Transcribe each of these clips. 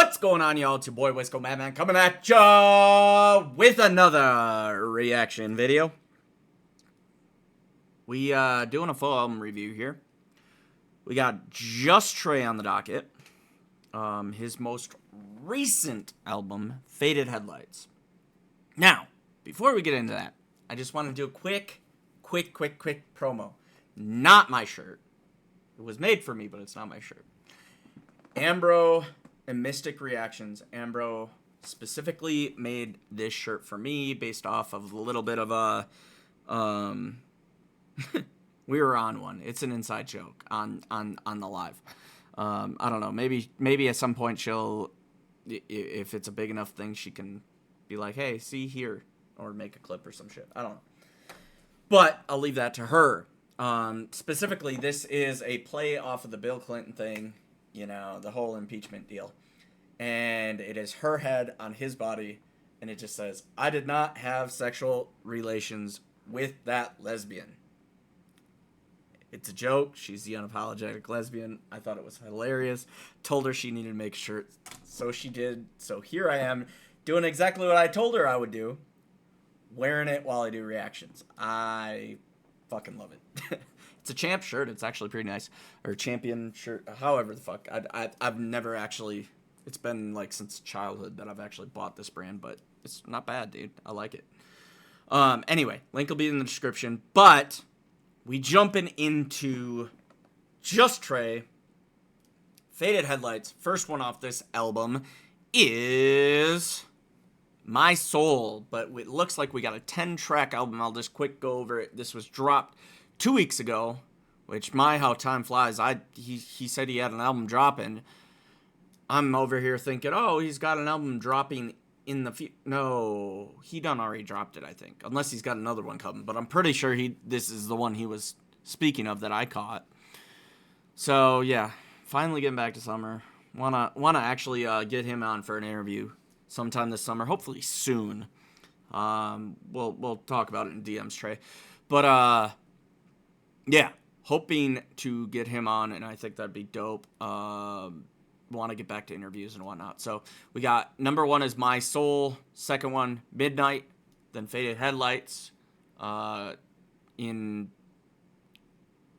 What's going on, y'all? It's your boy, Wisco Madman, coming at ya with another reaction video. We doing a full album review here. We got JustTrae on the docket. His most recent album, Faded Headlights. Now, before we get into that, I just want to do a quick promo. Not my shirt. It was made for me, but it's not my shirt. Ambro and Mystic Reactions. Ambro specifically made this shirt for me based off of a little bit of a we were on one. It's an inside joke on the live. I don't know. Maybe at some point she'll, if it's a big enough thing, she can be like, hey, see here, or make a clip or some shit. I don't know. But I'll leave that to her. Specifically, this is a play off of the Bill Clinton thing, you know, the whole impeachment deal. And it is her head on his body, and it just says, I did not have sexual relations with that lesbian. It's a joke. She's the unapologetic lesbian. I thought it was hilarious. Told her she needed to make a shirt, so she did. So here I am, doing exactly what I told her I would do, wearing it while I do reactions. I fucking love it. It's a champ shirt. It's actually pretty nice. Or champion shirt. However the fuck. I've never actually... It's been like since childhood that I've actually bought this brand, but it's not bad, dude. I like it. Anyway, link will be in the description. But we jumping into JustTrae. Faded Headlights. First one off this album is My Soul. But it looks like we got a 10-track album. I'll just quick go over it. This was dropped 2 weeks ago, which how time flies. He said he had an album dropping. I'm over here thinking, oh, he's got an album dropping in the No, he done already dropped it, I think. Unless he's got another one coming. But I'm pretty sure this is the one he was speaking of that I caught. So, yeah. Finally getting back to summer. Wanna actually get him on for an interview sometime this summer. Hopefully soon. We'll talk about it in DMs, Trey. But, yeah. Hoping to get him on, and I think that'd be dope. Want to get back to interviews and whatnot. So we got number one is My Soul, second one Midnight, then Faded Headlights. In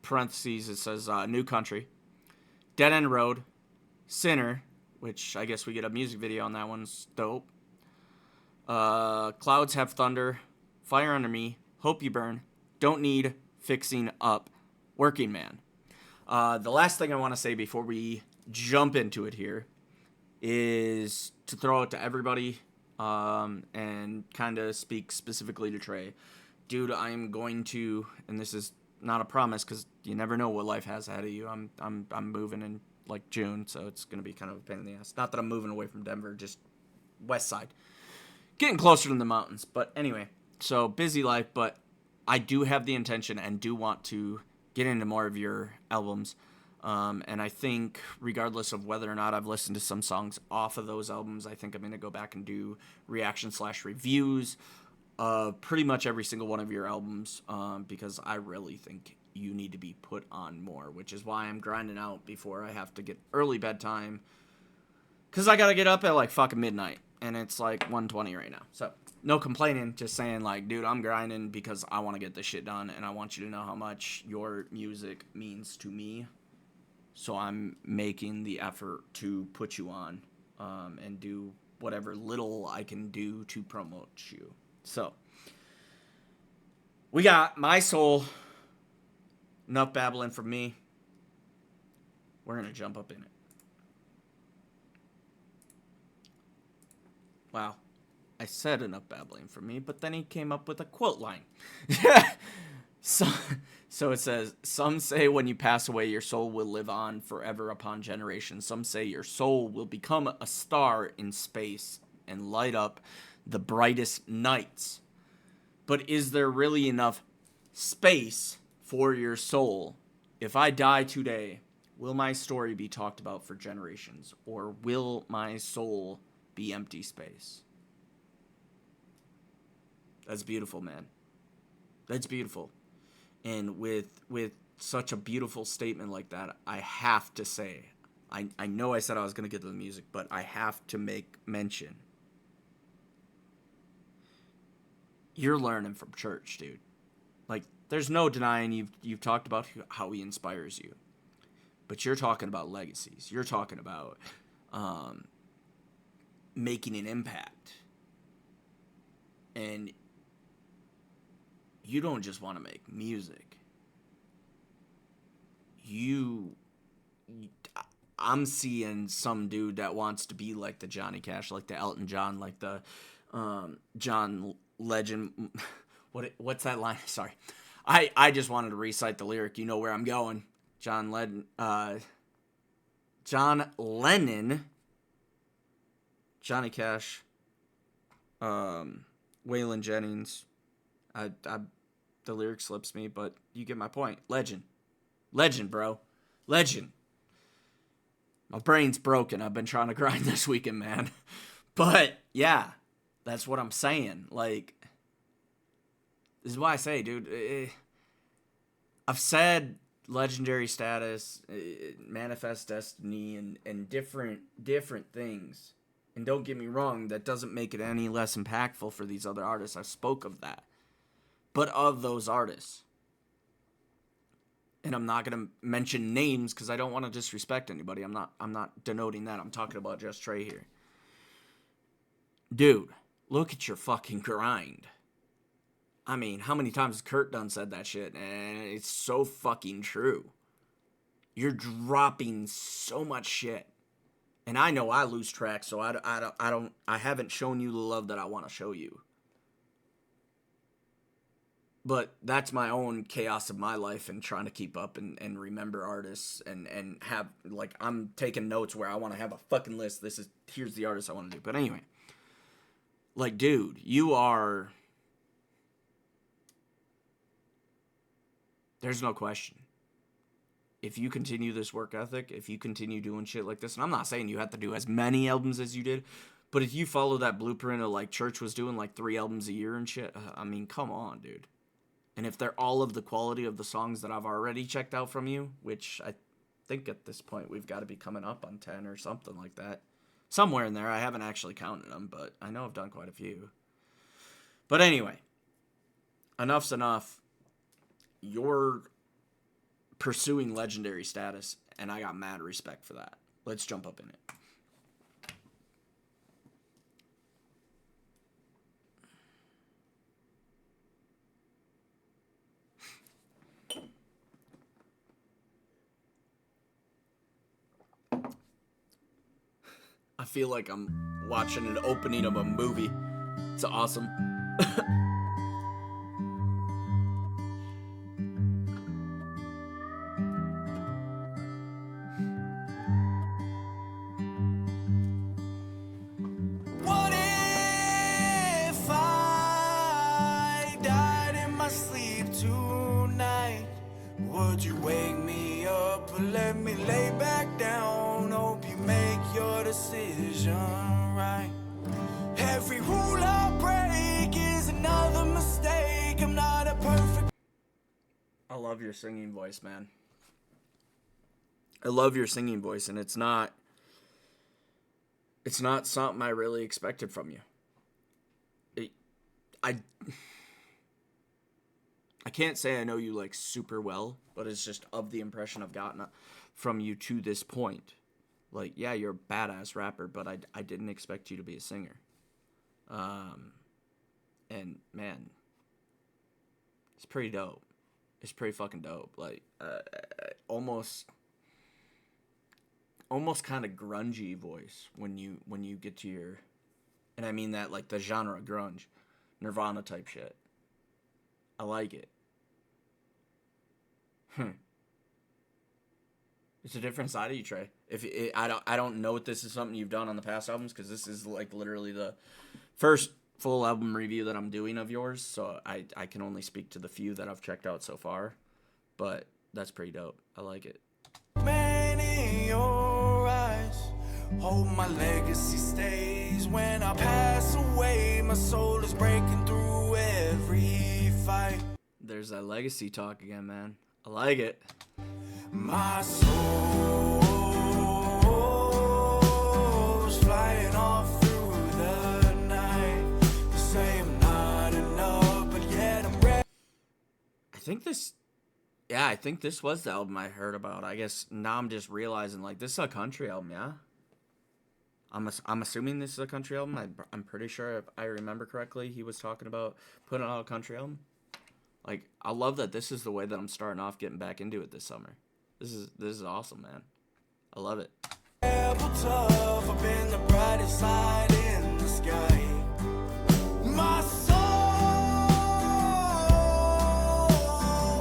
parentheses it says New Country, Dead End Road, Sinner, which I guess we get a music video on that one's dope. Clouds Have Thunder, Fire Under Me, Hope You Burn, Don't Need Fixing Up, Working Man. The last thing I want to say before we jump into it here is to throw it to everybody and kind of speak specifically to Trey. Dude, I'm going to, and this is not a promise because you never know what life has ahead of you. I'm moving in like June, so it's going to be kind of a pain in the ass. Not that I'm moving away from Denver, just west side. Getting closer to the mountains. But anyway, so busy life, but I do have the intention and do want to get into more of your albums. And I think regardless of whether or not I've listened to some songs off of those albums, I think I'm going to go back and do reaction/reviews of pretty much every single one of your albums, because I really think you need to be put on more, which is why I'm grinding out before I have to get early bedtime, because I got to get up at like fucking midnight, and it's like 1:20 right now. So no complaining, just saying like, dude, I'm grinding because I want to get this shit done, and I want you to know how much your music means to me. So I'm making the effort to put you on and do whatever little I can do to promote you. So we got My Soul. Enough babbling from me. We're going to jump up in it. Wow. I said enough babbling from me, but then he came up with a quote line. So it says, some say when you pass away, your soul will live on forever upon generations. Some say your soul will become a star in space and light up the brightest nights. But is there really enough space for your soul? If I die today, will my story be talked about for generations? Or will my soul be empty space? That's beautiful, man. That's beautiful. And with such a beautiful statement like that, I have to say, I know I said I was going to get to the music, but I have to make mention. You're learning from church, dude. Like, there's no denying you've talked about how he inspires you. But you're talking about legacies. You're talking about making an impact. And you don't just want to make music. I'm seeing some dude that wants to be like the Johnny Cash, like the Elton John, like the John Legend. What's that line? Sorry. I just wanted to recite the lyric. You know where I'm going. John Lennon, Johnny Cash, Waylon Jennings. The lyric slips me, but you get my point. Legend, bro, legend. My brain's broken. I've been trying to grind this weekend, man. But yeah, that's what I'm saying. Like, this is why I say, dude. I've said legendary status, manifest destiny, and different things. And don't get me wrong, that doesn't make it any less impactful for these other artists. I spoke of that. But of those artists, and I'm not going to mention names because I don't want to disrespect anybody. I'm not denoting that. I'm talking about JustTrae here. Dude, look at your fucking grind. I mean, how many times has Kurt done said that shit? And it's so fucking true. You're dropping so much shit. And I know I lose track, so I haven't shown you the love that I want to show you. But that's my own chaos of my life and trying to keep up and remember artists and have, like, I'm taking notes where I want to have a fucking list. Here's the artist I want to do. But anyway, like, dude, there's no question. If you continue this work ethic, if you continue doing shit like this, and I'm not saying you have to do as many albums as you did, but if you follow that blueprint of, like, Church was doing, like, 3 albums a year and shit, I mean, come on, dude. And if they're all of the quality of the songs that I've already checked out from you, which I think at this point we've got to be coming up on 10 or something like that. Somewhere in there. I haven't actually counted them, but I know I've done quite a few. But anyway, enough's enough. You're pursuing legendary status, and I got mad respect for that. Let's jump up in it. I feel like I'm watching an opening of a movie. It's awesome. What if I died in my sleep tonight? Would you wake me up or let me lay back down? Hope you make your decision right. Every rule I break is another mistake. I'm not a perfect. I love your singing voice, man. I love your singing voice, and it's not something I really expected from you. I can't say I know you, like, super well, but it's just of the impression I've gotten from you to this point. Like, yeah, you're a badass rapper, but I didn't expect you to be a singer. And man, it's pretty dope. It's pretty fucking dope. Like, almost kind of grungy voice when you get to your, and I mean that like the genre grunge, Nirvana type shit. I like it. It's a different side of you, Trey. I don't know if this is something you've done on the past albums, because this is like literally the first full album review that I'm doing of yours, so I can only speak to the few that I've checked out so far. But that's pretty dope. I like it. Man in your eyes, hope my legacy stays. When I pass away, my soul is breaking through every fight. There's that legacy talk again, man. I like it. My soul soul's flying off through the night. You say I'm not enough, but yet I'm ready. I think this was the album I heard about. I guess now I'm just realizing, like, this is a country album, yeah? I'm assuming this is a country album. I'm pretty sure, if I remember correctly, he was talking about putting out a country album. Like, I love that this is the way that I'm starting off getting back into it this summer. This is awesome, man. I love it. Tough, I've been the brightest light in the sky. My soul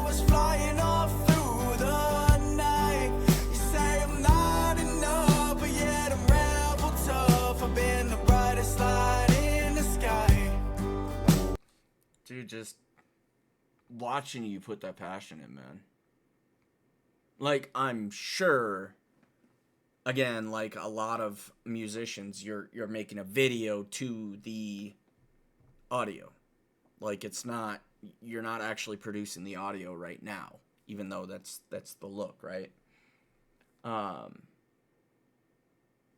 was flying off through the night. You say I'm not enough, but yet I'm rebel tough. I've been the brightest light in the sky. Dude, just watching you put that passion in, man. Like, I'm sure, again, like a lot of musicians, you're making a video to the audio. Like, you're not actually producing the audio right now, even though that's the look, right?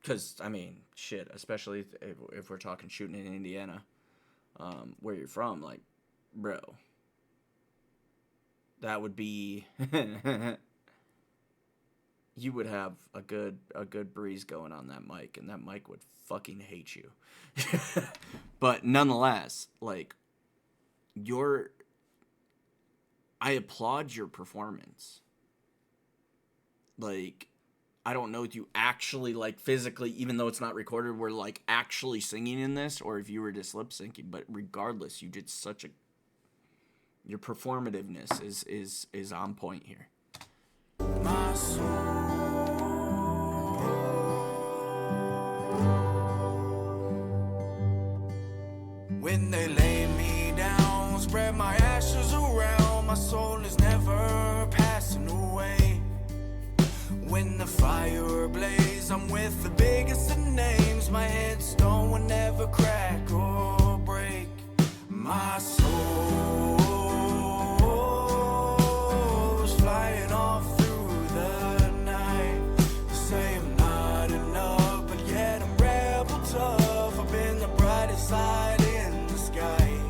Because, I mean, shit, especially if we're talking shooting in Indiana, where you're from, like, bro, that would be you would have a good breeze going on that mic, and that mic would fucking hate you. But nonetheless, like, I applaud your performance. Like, I don't know if you actually, like, physically, even though it's not recorded, were, like, actually singing in this, or if you were just lip syncing. But regardless, you did your performativeness is on point here. My soul. When they lay me down, spread my ashes around. My soul is never passing away. When the fire blaze, I'm with the biggest of names. My headstone will never crack or break. My soul is flying off through the night. You say I'm not enough, but yet I'm rebel tough. I've been the brightest light in the sky.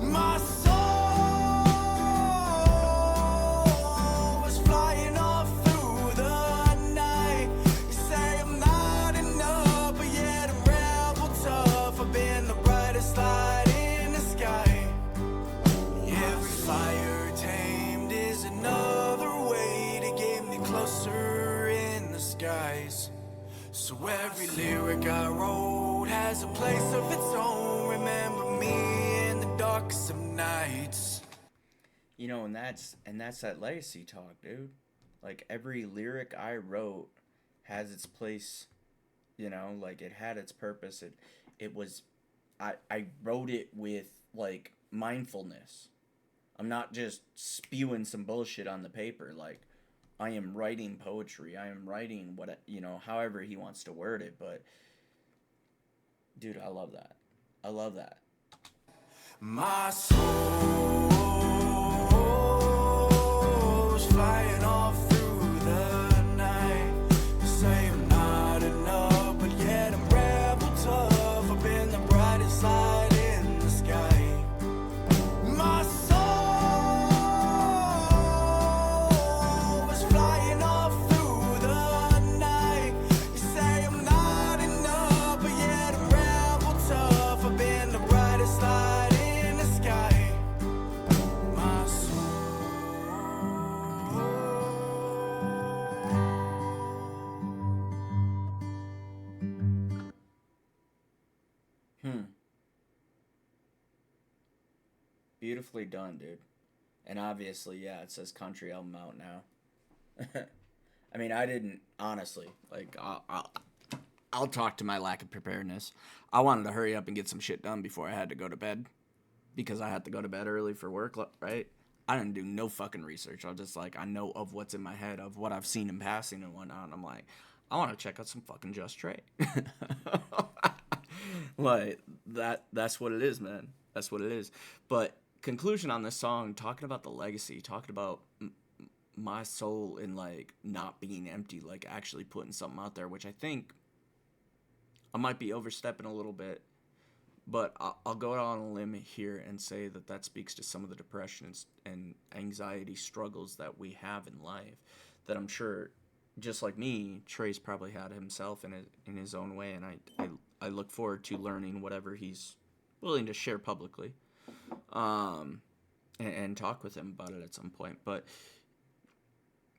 My soul is flying off through the night. You say I'm not enough, but yet I'm rebel tough. I've been the brightest light in the sky. Every fire tamed is another way to get me closer in the skies. So every lyric I wrote has a place of its own. Remember me in the darkest of nights. You know, and that's that legacy talk, dude. Like, every lyric I wrote has its place, you know, like, it had its purpose. It was, I wrote it with, like, mindfulness. I'm not just spewing some bullshit on the paper. Like, I am writing poetry. I am writing what, you know, however he wants to word it. But, dude, I love that. I love that. My soul is flying off through the night. You say I'm not enough, but yet I'm rebel tough. I've been the brightest light in the sky. My soul is flying off through the night. You say I'm not enough, but yet I'm rebel tough. I've been the brightest light in the sky. My soul. Beautifully done, dude. And obviously, yeah, it says country album out now. I mean, I didn't, honestly, like, I'll talk to my lack of preparedness. I wanted to hurry up and get some shit done before I had to go to bed, because I had to go to bed early for work, right? I didn't do no fucking research. I was just like, I know of what's in my head, of what I've seen in passing and whatnot. And I'm like, I want to check out some fucking JustTrae. Like, that's what it is, man. That's what it is. But conclusion on this song, talking about the legacy, talking about my soul and, like, not being empty, like, actually putting something out there, which I think I might be overstepping a little bit, but I'll go out on a limb here and say that speaks to some of the depression and anxiety struggles that we have in life, that I'm sure, just like me, Trey's probably had himself in his own way, and I look forward to learning whatever he's willing to share publicly, and talk with him about it at some point. But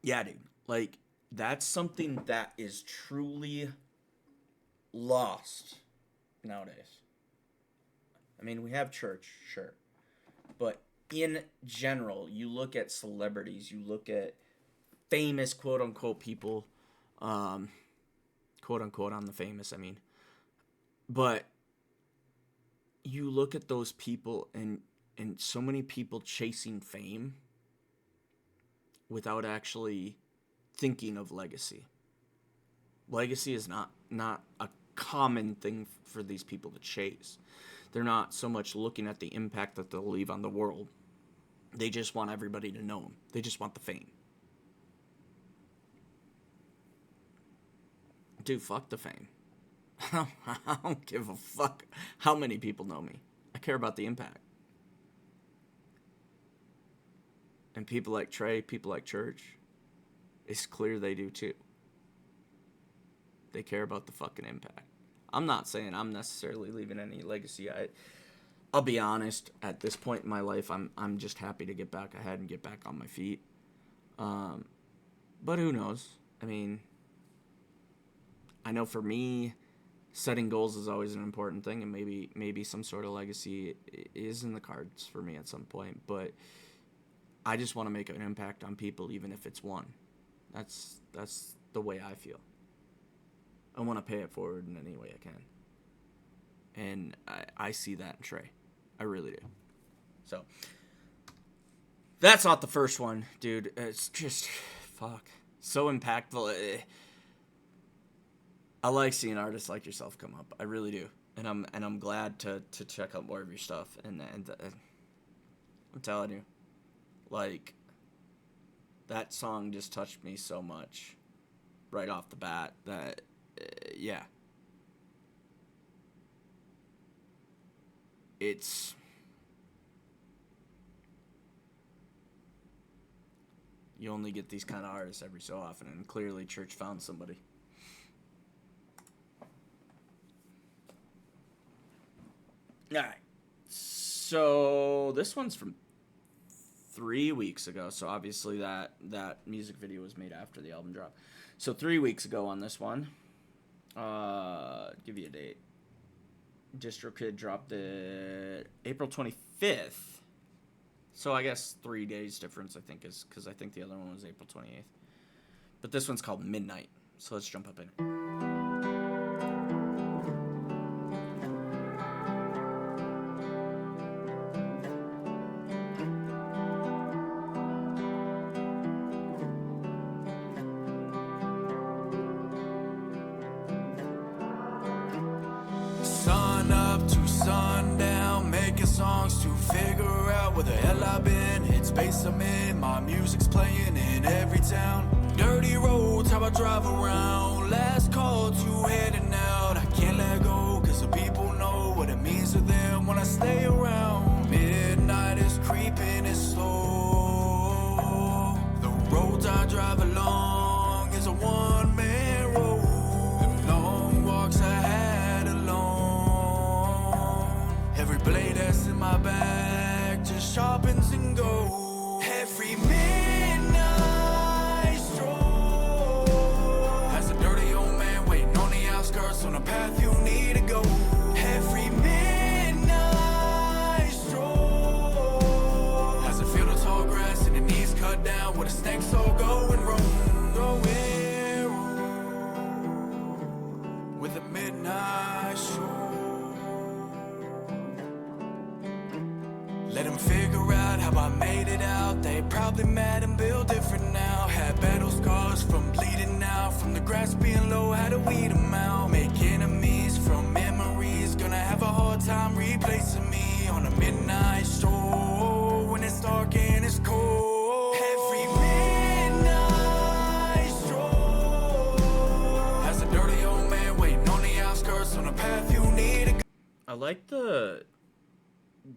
yeah, dude, like, that's something that is truly lost nowadays. I mean, we have church, sure, but in general, you look at celebrities, you look at famous quote-unquote people, quote-unquote, I'm the famous, I mean, but you look at those people, and so many people chasing fame without actually thinking of legacy. Legacy is not a common thing for these people to chase. They're not so much looking at the impact that they'll leave on the world. They just want everybody to know them. They just want the fame. Dude, fuck the fame. I don't give a fuck how many people know me. I care about the impact. And people like Trey, people like Church, it's clear they do too. They care about the fucking impact. I'm not saying I'm necessarily leaving any legacy. I'll be honest, at this point in my life, I'm just happy to get back ahead and get back on my feet. But who knows? I mean, I know for me, setting goals is always an important thing, and maybe some sort of legacy is in the cards for me at some point. But I just want to make an impact on people, even if it's one. That's the way I feel. I want to pay it forward in any way I can. And I see that in Trey. I really do. So, that's not the first one, dude. It's just, fuck. So impactful. I like seeing artists like yourself come up. I really do. And I'm glad to check out more of your stuff. And I'm telling you, like, that song just touched me so much right off the bat that, yeah. It's... You only get these kind of artists every so often, and clearly Church found somebody. Alright. So, this one's from 3 weeks ago, so obviously that music video was made after the album drop. So 3 weeks ago on this one, give you a date. DistroKid dropped it April 25th. So I guess 3 days difference, I think, is because I think the other one was April 28th. But this one's called Midnight. So let's jump up in it. Sun up to sundown, making songs to figure out where the hell I've been. It's space I'm in, my music's playing in every town. Dirty roads, how I drive around. Last call to heading out. I can't let go, cause the people know what it means to them when I stay around. Midnight is creeping, it's slow. The roads I drive along is a one-man road. The long walks I had alone. Every blade that's in my bag just sharpens and goes. Every midnight stroll has a dirty old man waiting on the outskirts on the path you need to go. Every midnight stroll has a field of tall grass and the knees cut down where the snakes all go and roam. Going with a midnight stroll. Let them figure out how I made it out. They probably mad and built different now. Had battle scars from bleeding out, from the grass being low, had to weed them out. Make enemies from memories, gonna have a hard time replacing me on a midnight stroll when it's dark and it's cold. Every midnight stroll has a dirty old man waiting on the outskirts on path you need to go. I like the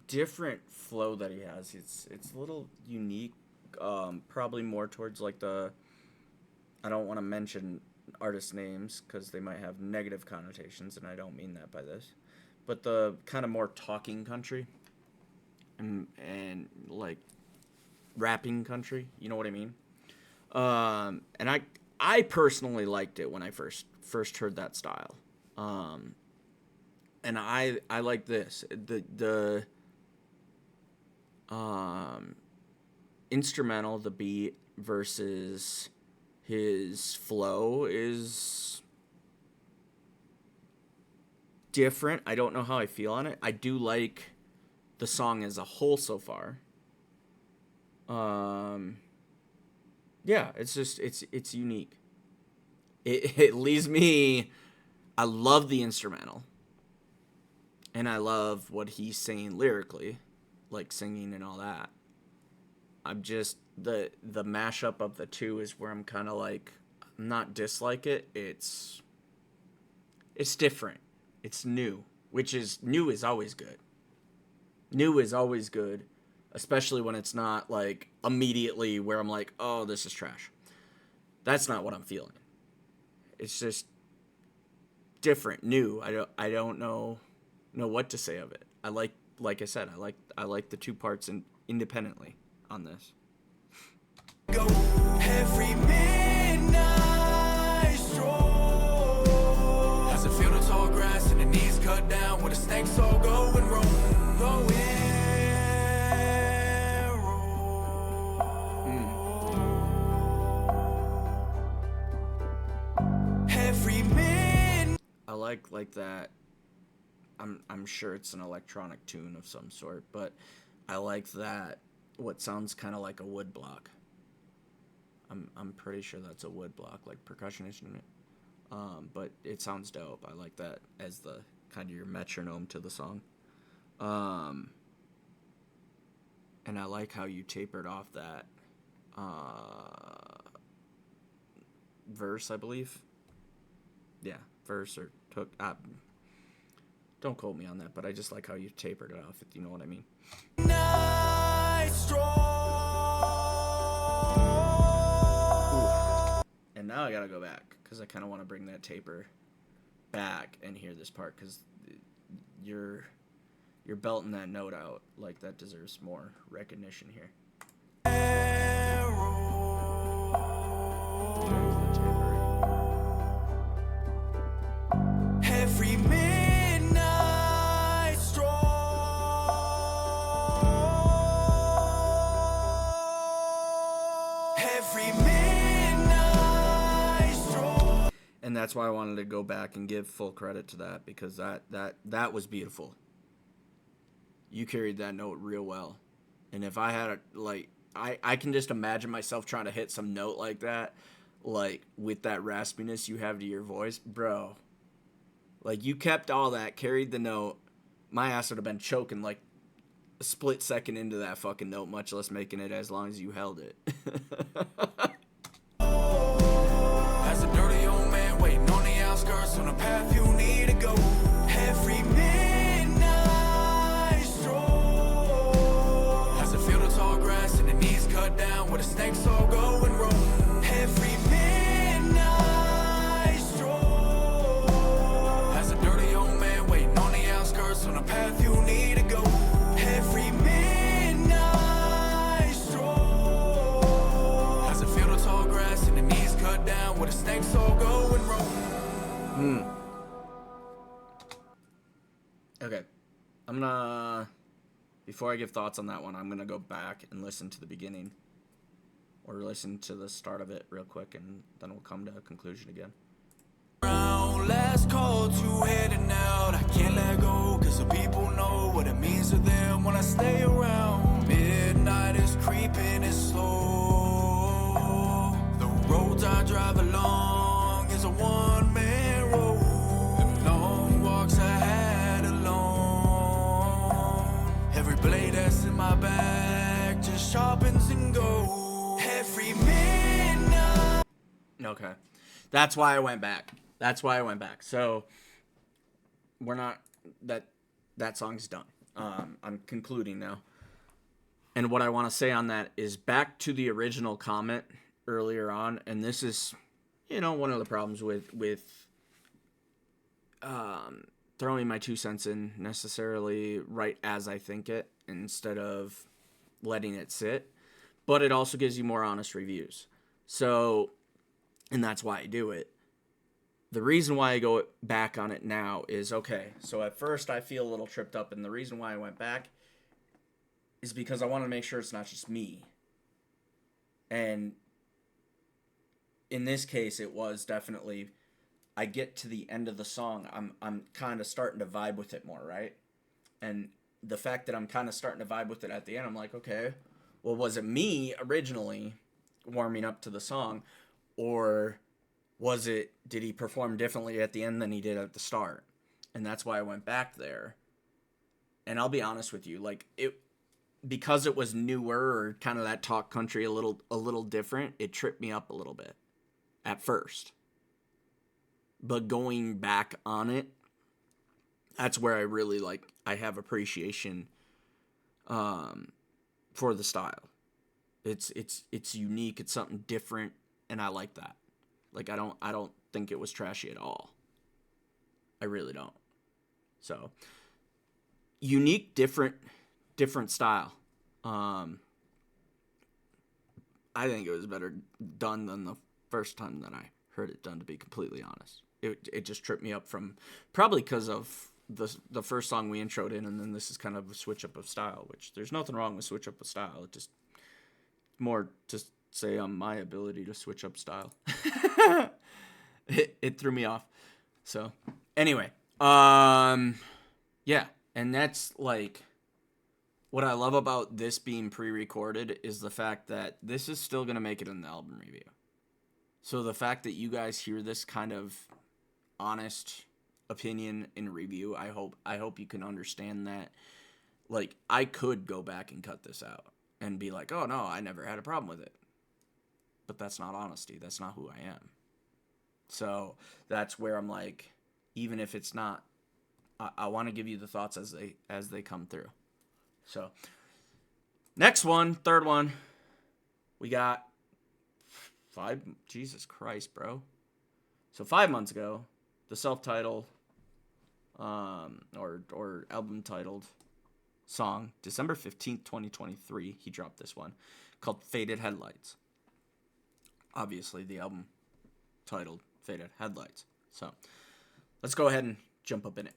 different flow that he has. It's a little unique. Probably more towards like the. I don't want to mention artist names because they might have negative connotations, and I don't mean that by this. But the kind of more talking country, and like rapping country. You know what I mean? And I personally liked it when I first heard that style. And I like this. The instrumental, the beat versus his flow is different. I don't know how I feel on it. I do like the song as a whole so far. Yeah, it's unique. It leaves me. I love the instrumental, and I love what he's saying lyrically, like singing and all that. I'm just the mashup of the two is where I'm kind of like, not dislike it. It's different. It's new, which is new is always good. New is always good, especially when it's not like immediately where I'm like, oh, this is trash. That's not what I'm feeling. It's just different, new. I don't know what to say of it. Like I said, I like the two parts independently on this. Go every midnight stroll. As I feel the tall grass and the knees cut down, where the snakes all go and roam. Go in, roll. Every midnight. I like that. I'm sure it's an electronic tune of some sort, but I like that. What sounds kind of like a wood block. I'm pretty sure that's a wood block, like percussion instrument. But it sounds dope. I like that as the kind of your metronome to the song. And I like how you tapered off that verse, I believe. Yeah, verse or took. Don't quote me on that, but I just like how you tapered it off. If you know what I mean. And now I gotta go back because I kind of want to bring that taper back and hear this part because you're belting that note out like that deserves more recognition here. Every midnight stroll. Every midnight stroll. And that's why I wanted to go back and give full credit to that because that was beautiful. You carried that note real well. And if I had I can just imagine myself trying to hit some note like that, like with that raspiness you have to your voice, bro. Like, you kept all that, carried the note. My ass would have been choking like a split second into that fucking note, much less making it as long as you held it. As a dirty old man waiting on the outskirts on the path you need to go. Every midnight stroll. As I feel the tall grass and the knees cut down, where the snakes all go and roam. Every midnight stroll. As a dirty old man waiting on the outskirts on the path you need to go. Every midnight stroll. As I feel the tall grass and the knees cut down, where the snakes all go and roam. Okay. I'm gonna, before I give thoughts on that one, I'm gonna go back and listen to the beginning. Or listen to the start of it real quick, and then we'll come to a conclusion again. Last call to heading out. I can't let go, cause the people know what it means to them when I stay around. Midnight is creeping, it's slow. The roads I drive along is a one-man road. The long walks I had alone. Every blade that's in my bag just sharpens and goes. Every midnight. Okay. That's why I went back. So, we're not that song's done. I'm concluding now. And what I want to say on that is back to the original comment earlier on, and this is, one of the problems with throwing my 2 cents in necessarily right as I think it instead of letting it sit. But it also gives you more honest reviews. So, and that's why I do it. The reason why I go back on it now is, okay, so at first I feel a little tripped up, and the reason why I went back is because I want to make sure it's not just me. And in this case, it was definitely, I get to the end of the song, I'm kind of starting to vibe with it more, right? And the fact that I'm kind of starting to vibe with it at the end, I'm like, okay, well, was it me originally warming up to the song, or did he perform differently at the end than he did at the start? And that's why I went back there. And I'll be honest with you, like, because it was newer or kind of that talk country a little different, it tripped me up a little bit at first. But going back on it, that's where I really I have appreciation for the style. It's unique, it's something different, and I like that. Like, I don't think it was trashy at all. I really don't. So, unique, different style. I think it was better done than the first time that I heard it done, to be completely honest. It just tripped me up from, probably because of the first song we introed in, and then this is kind of a switch up of style, which there's nothing wrong with switch up of style. It just more to say on my ability to switch up style. It threw me off. So anyway, yeah, and that's like what I love about this being pre-recorded is the fact that this is still gonna make it in the album review. So the fact that you guys hear this kind of honest opinion in review, I hope you can understand that. Like, I could go back and cut this out and be like, oh no, I never had a problem with it. But that's not honesty. That's not who I am. So that's where I'm like, even if it's not, I want to give you the thoughts as they come through. So next one, third one, we got Jesus Christ, bro. So 5 months ago, the self-titled or album titled song, December 15th, 2023, he dropped this one called Faded Headlights. Obviously, the album titled Faded Headlights. So let's go ahead and jump up in it.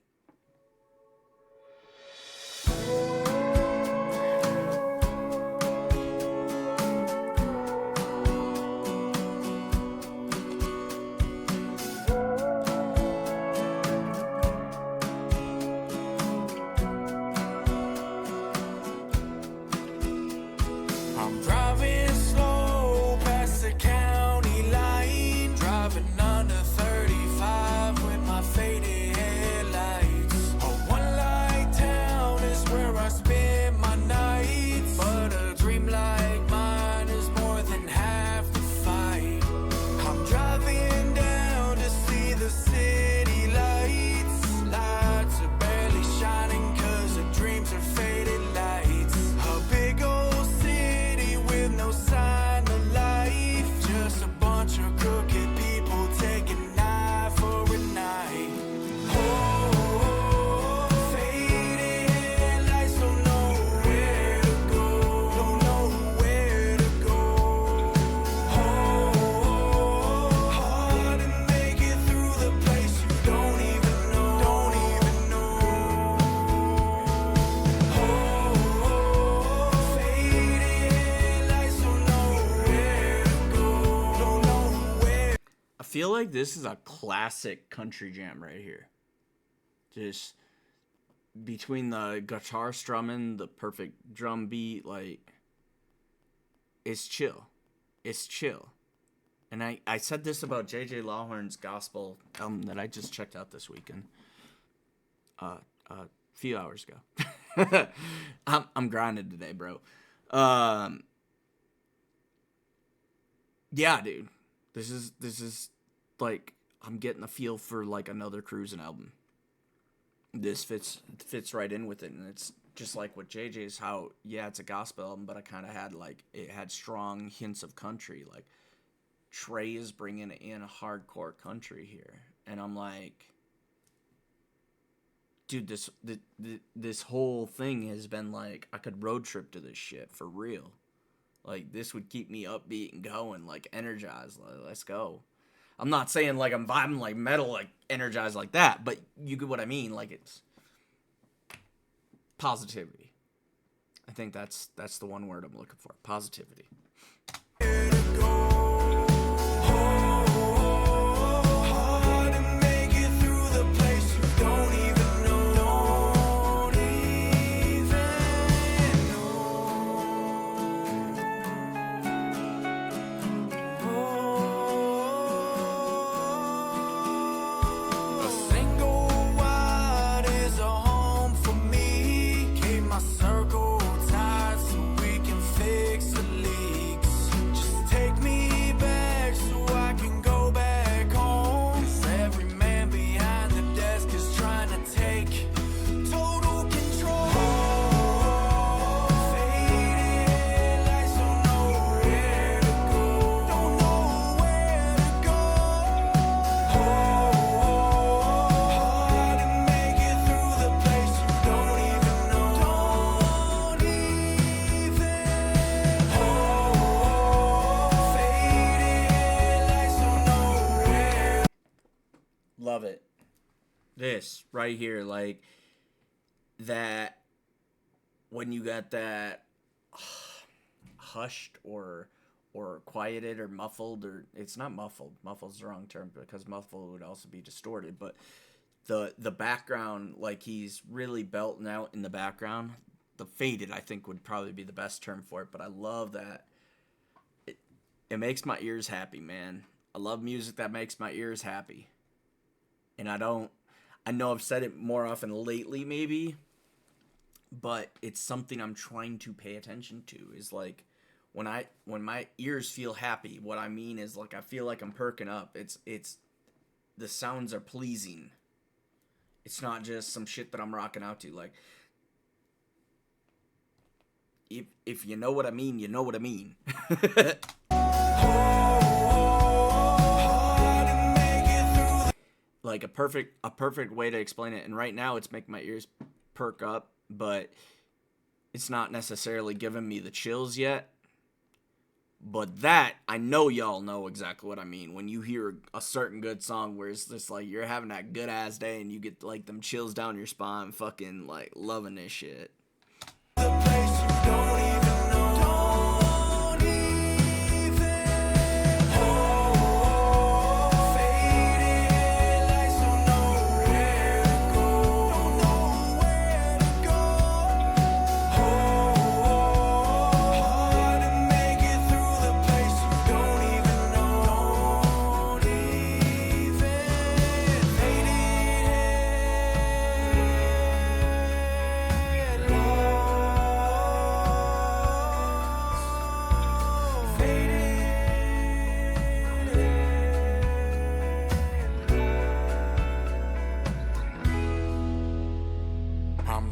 I'm driving slow past the county line, driving under 35 with my faded headlights. A one-light town is where I spend my nights, but a dream like mine is more than half the fight. I'm driving down to see the city lights. Lights are barely shining 'cause the dreams are faded lights. A big old city with no sign of life, just a bunch of crooked people taking night for a night. Oh, faded lights, don't know where to go, don't know where to go. Oh, hard to make it through the place you don't even know, don't even know. Oh, faded lights, don't know where to go, don't know where. I feel like this is a classic country jam right here. Just between the guitar strumming, the perfect drum beat, like, it's chill. It's chill. And I said this about J.J. Lawhorn's gospel album that I just checked out this weekend. A few hours ago. I'm grinding today, bro. Yeah, dude. This is like, I'm getting a feel for like another cruising album. this fits right in with it, and it's just like with JJ's. How yeah, it's a gospel album, but I kind of had like it had strong hints of country. Like Trey is bringing in a hardcore country here, and I'm like, dude, this whole thing has been like I could road trip to this shit for real. Like this would keep me upbeat and going, like energized. Like, let's go. I'm not saying like I'm vibing like metal, like energized like that, but you get what I mean. Like it's positivity. I think that's the one word I'm looking for. Positivity. Love it. This right here, like that when you got that hushed or quieted or muffled, or it's not muffled. Muffled's the wrong term because muffled would also be distorted, but the background, like he's really belting out in the background. The faded, I think, would probably be the best term for it, but I love that. It makes my ears happy, man. I love music that makes my ears happy. And I know I've said it more often lately maybe, but it's something I'm trying to pay attention to, is like when my ears feel happy, what I mean is like I feel like I'm perking up. It's the sounds are pleasing. It's not just some shit that I'm rocking out to. Like if you know what I mean, you know what I mean. Like a perfect way to explain it. And right now it's making my ears perk up, but it's not necessarily giving me the chills yet. But that, I know y'all know exactly what I mean. When you hear a certain good song where it's just like you're having that good ass day and you get like them chills down your spine, fucking like loving this shit. The place you don't even know.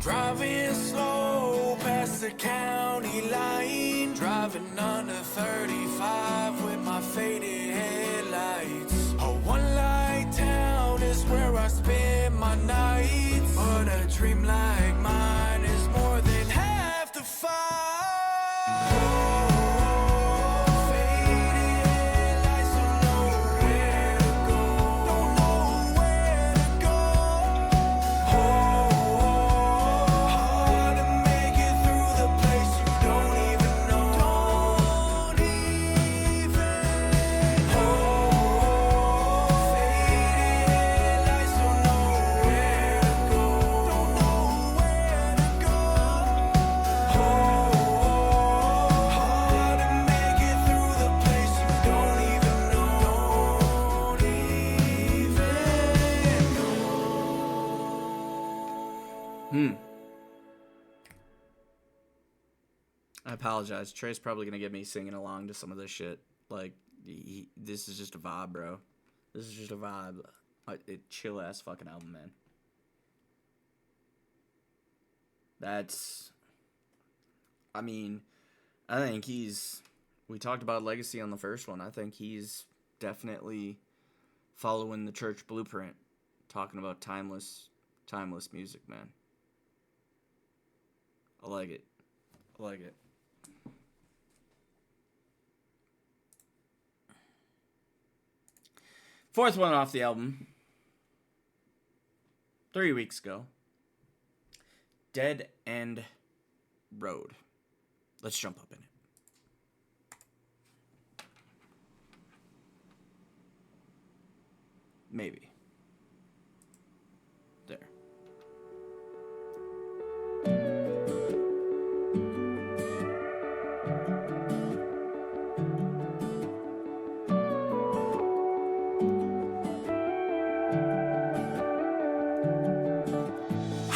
Driving slow past the county line, driving under 35 with my faded headlights. A one-light town is where I spend my nights, but a dream like mine is more than half the fight. I apologize. Trey's probably gonna get me singing along to some of this shit. Like, this is just a vibe, bro. This is just a vibe. Chill ass fucking album, man. That's, I mean, I think we talked about legacy on the first one. I think he's definitely following the church blueprint, talking about timeless music, man. I like it. I like it. Fourth one off the album. 3 weeks ago. Dead End Road. Let's jump up in it. Maybe. There.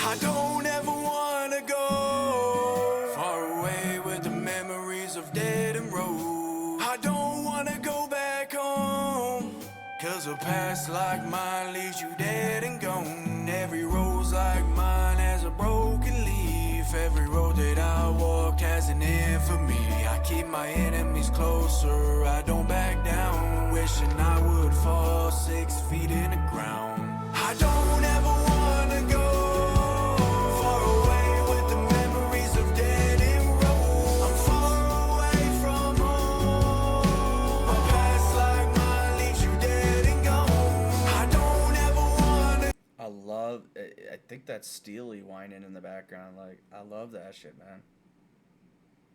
I don't ever wanna go far away with the memories of dead and road. I don't wanna go back home, 'cause a past like mine leaves you dead and gone. Every rose like mine has a broken leaf. Every road that I walked has an end for me. I keep my enemies closer, I don't back down. Wishing I would fall 6 feet in the ground. I don't ever wanna go far away with the memories of dead end road. I'm far away from home. My past like mine leaves you dead and gone. I don't ever wanna. I think that's Steely whining in the background. Like, I love that shit, man.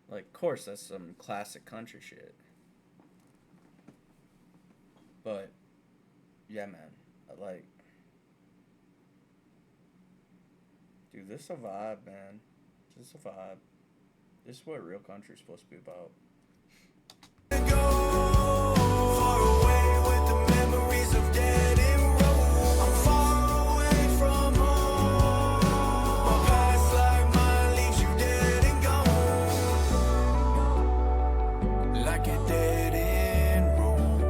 Like, of course, that's some classic country shit. But, yeah, man. Like, dude, this is a vibe, man. This is a vibe. This is what real country's supposed to be about. Far away with the memories of dead end road. I'm far away from home. My past like mine leaves you dead and gone. Like a dead end road.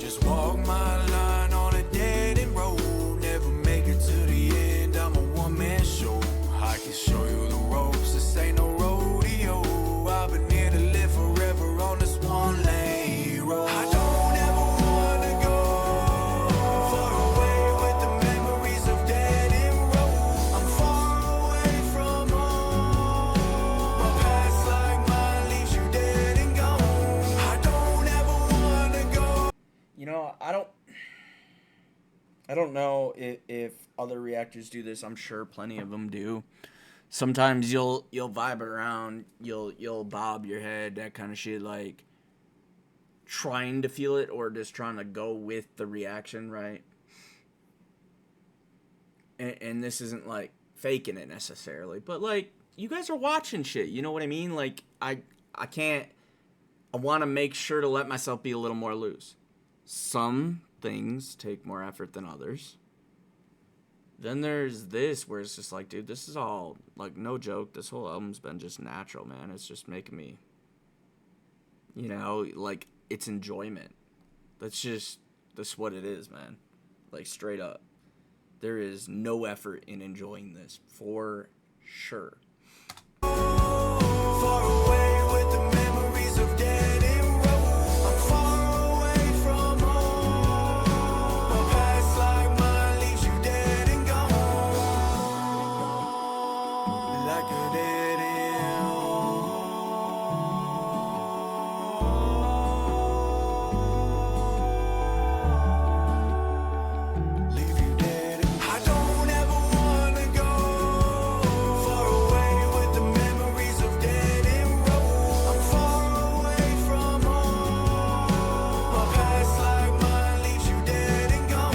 Just walk my line on a dead end road. Never make it to the end, I'm a one-man show. I can show you the ropes, this ain't no rodeo. I've been here to live forever on this one lane road. I don't ever wanna go far away with the memories of dead end road. I'm far away from home. My past like mine leaves you dead and gone. I don't ever wanna go. You know, I don't know if other reactors do this. I'm sure plenty of them do. Sometimes you'll vibe around, you'll bob your head, that kind of shit, like trying to feel it or just trying to go with the reaction, right? And this isn't like faking it necessarily, but like you guys are watching shit, you know what I mean? Like I want to make sure to let myself be a little more loose. Some things take more effort than others. Then there's this where it's just like, dude, this is all, like, no joke. This whole album's been just natural, man. It's just making me, you know, like, it's enjoyment. That's what it is, man. Like, straight up. There is no effort in enjoying this, for sure. Far away with the memories of dead end road. I'm far away from home. My past like mine leaves you dead and gone. Like a dead end road. Leave you dead. I don't ever wanna go far away with the memories of dead end road. I'm far away from home. My past like mine leaves you dead and gone.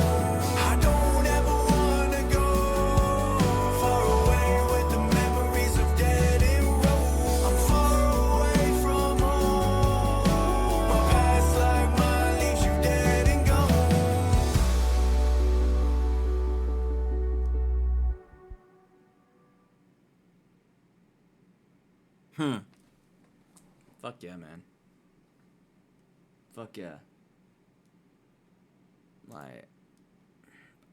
I don't ever wanna go far away with the memories of dead end road. I'm far away from home. My past like mine leaves you dead and gone. Fuck yeah, man. Fuck yeah. Like,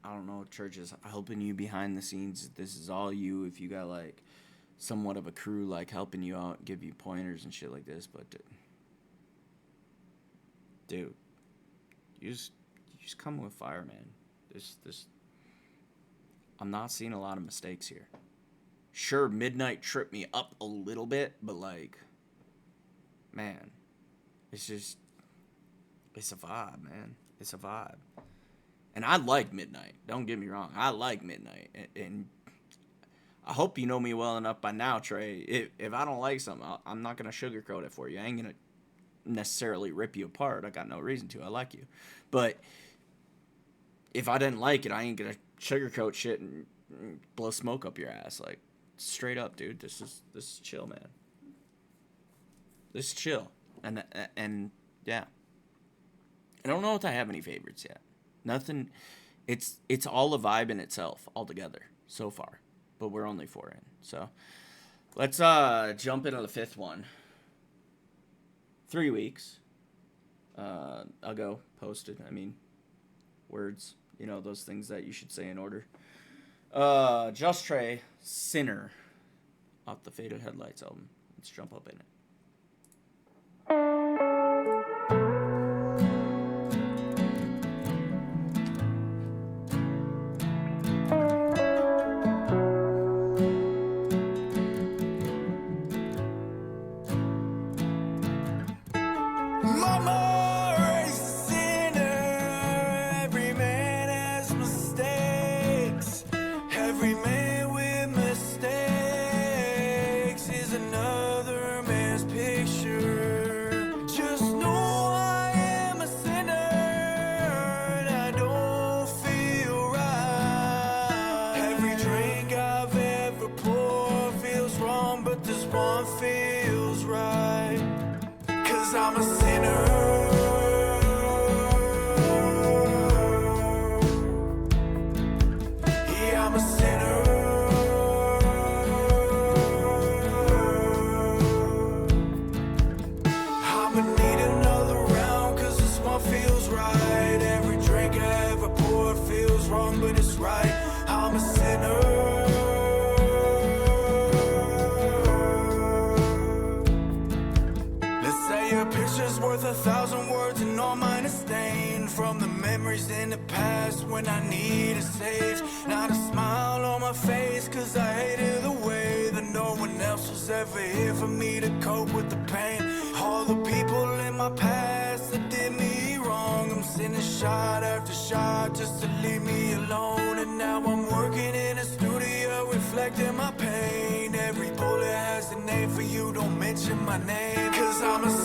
I don't know, church is helping you behind the scenes. This is all you. If you got like somewhat of a crew like helping you out, give you pointers and shit like this, but dude, you just come with fire, man. This I'm not seeing a lot of mistakes here. Sure, Midnight tripped me up a little bit, but like, man, it's a vibe, man. It's a vibe. And I like Midnight. Don't get me wrong. I like Midnight. And I hope you know me well enough by now, Trey. If I don't like something, I'm not going to sugarcoat it for you. I ain't going to necessarily rip you apart. I got no reason to. I like you. But if I didn't like it, I ain't going to sugarcoat shit and blow smoke up your ass. Like, straight up, dude. This is chill, man. This is chill. And yeah. I don't know if I have any favorites yet. Nothing. It's all a vibe in itself altogether so far, but we're only 4 in. So let's jump into the 5th one. 3 weeks. I'll go posted. I mean, words. You know, those things that you should say in order. JustTrae, Sinner, off the Faded Headlights album. Let's jump up in it. Mama raised a sinner. Every man has mistakes. Every man with mistakes is another man's picture. Just know I am a sinner and I don't feel right. Every drink I've ever poured feels wrong, but this one feels right. 'Cause I'm a sinner. Yeah, I'm a sinner. I'ma need another round, 'cause this one feels right. Every drink I ever poured feels wrong, but it's right. I'm a sinner. Your picture's worth 1,000 words and all mine is stained from the memories in the past when I need a sage. Not a smile on my face, 'cause I hated the way that no one else was ever here for me to cope with the pain. All the people in my past that did me wrong, I'm sending shot after shot just to leave me alone. And now I'm working in a studio reflecting my pain. Every bullet has a name for you, don't mention my name, 'cause I'm a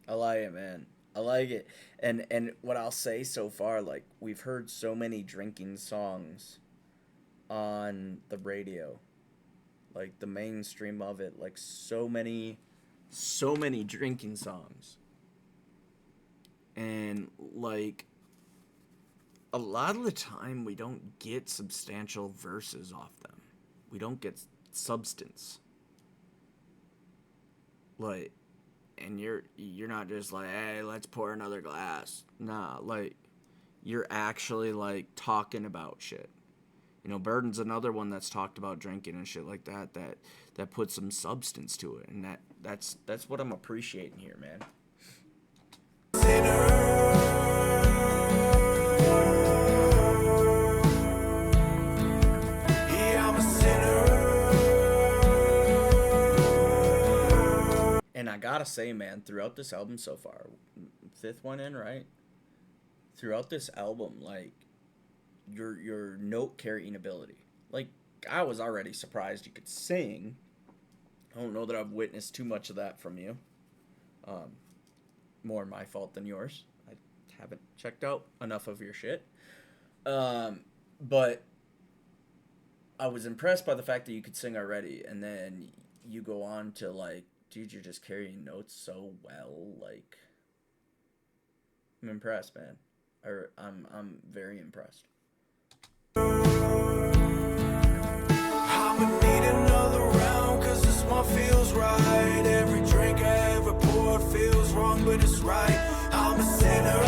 I like it, man. I like it. And what I'll say so far, like, we've heard so many drinking songs on the radio. Like, the mainstream of it. Like, so many drinking songs. And, like, a lot of the time we don't get substantial verses off them. We don't get substance. Like, and you're not just like, hey, let's pour another glass. Nah, like, you're actually, like, talking about shit. You know, Burden's another one that's talked about drinking and shit like that puts some substance to it. And that's what I'm appreciating here, man. And I gotta say, man, throughout this album so far, 5th one in, right? Throughout this album, like, your note carrying ability. Like, I was already surprised you could sing. I don't know that I've witnessed too much of that from you. More my fault than yours. I haven't checked out enough of your shit. But I was impressed by the fact that you could sing already, and then you go on to, like, dude, you're just carrying notes so well. Like, I'm impressed, man. I'm very impressed. I'ma need another round, 'cause this one feels right. Every drink I ever poured feels wrong, but it's right. I'm a sinner.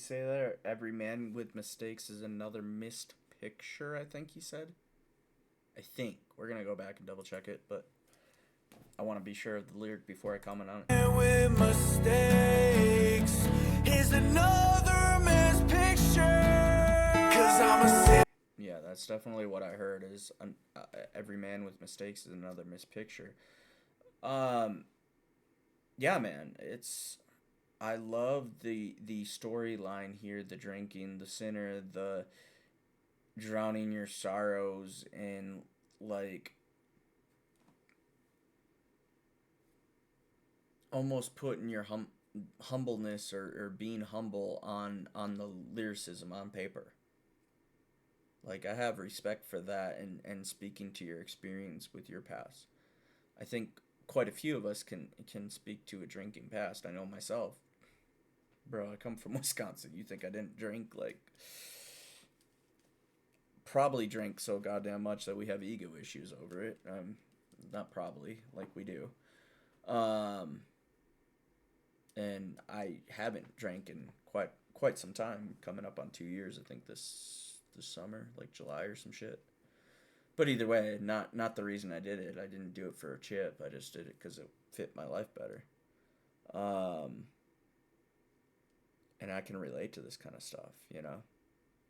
say that? Every man with mistakes is another missed picture, I think he said. I think. We're going to go back and double check it, but I want to be sure of the lyric before I comment on it. With mistakes is another missed picture. 'Cause I'm a Yeah, that's definitely what I heard is every man with mistakes is another missed picture. Yeah, man, I love the storyline here, the drinking, the sinner, the drowning your sorrows, and like almost putting your humbleness or being humble on the lyricism on paper. Like, I have respect for that and speaking to your experience with your past. I think quite a few of us can speak to a drinking past. I know myself. Bro, I come from Wisconsin. You think I didn't drink? Like, probably drink so goddamn much that we have ego issues over it. Not probably, like we do. And I haven't drank in quite some time, coming up on 2 years, I think this summer, like July or some shit. But either way, not the reason I did it. I didn't do it for a chip. I just did it because it fit my life better. And I can relate to this kind of stuff, you know?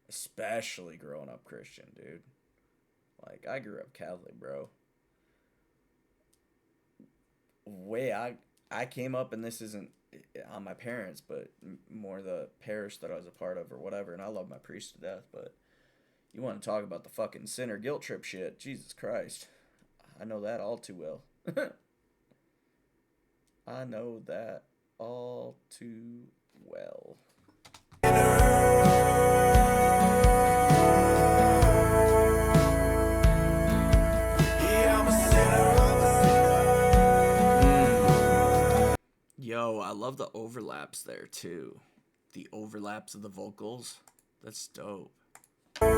Especially growing up Christian, dude. Like, I grew up Catholic, bro. Way I came up, and this isn't on my parents, but more the parish that I was a part of or whatever, and I love my priest to death, but you want to talk about the fucking sinner guilt trip shit, Jesus Christ. I know that all too well. I know that all too well. Yo, I love the overlaps there too. The overlaps of the vocals. That's dope. Yeah,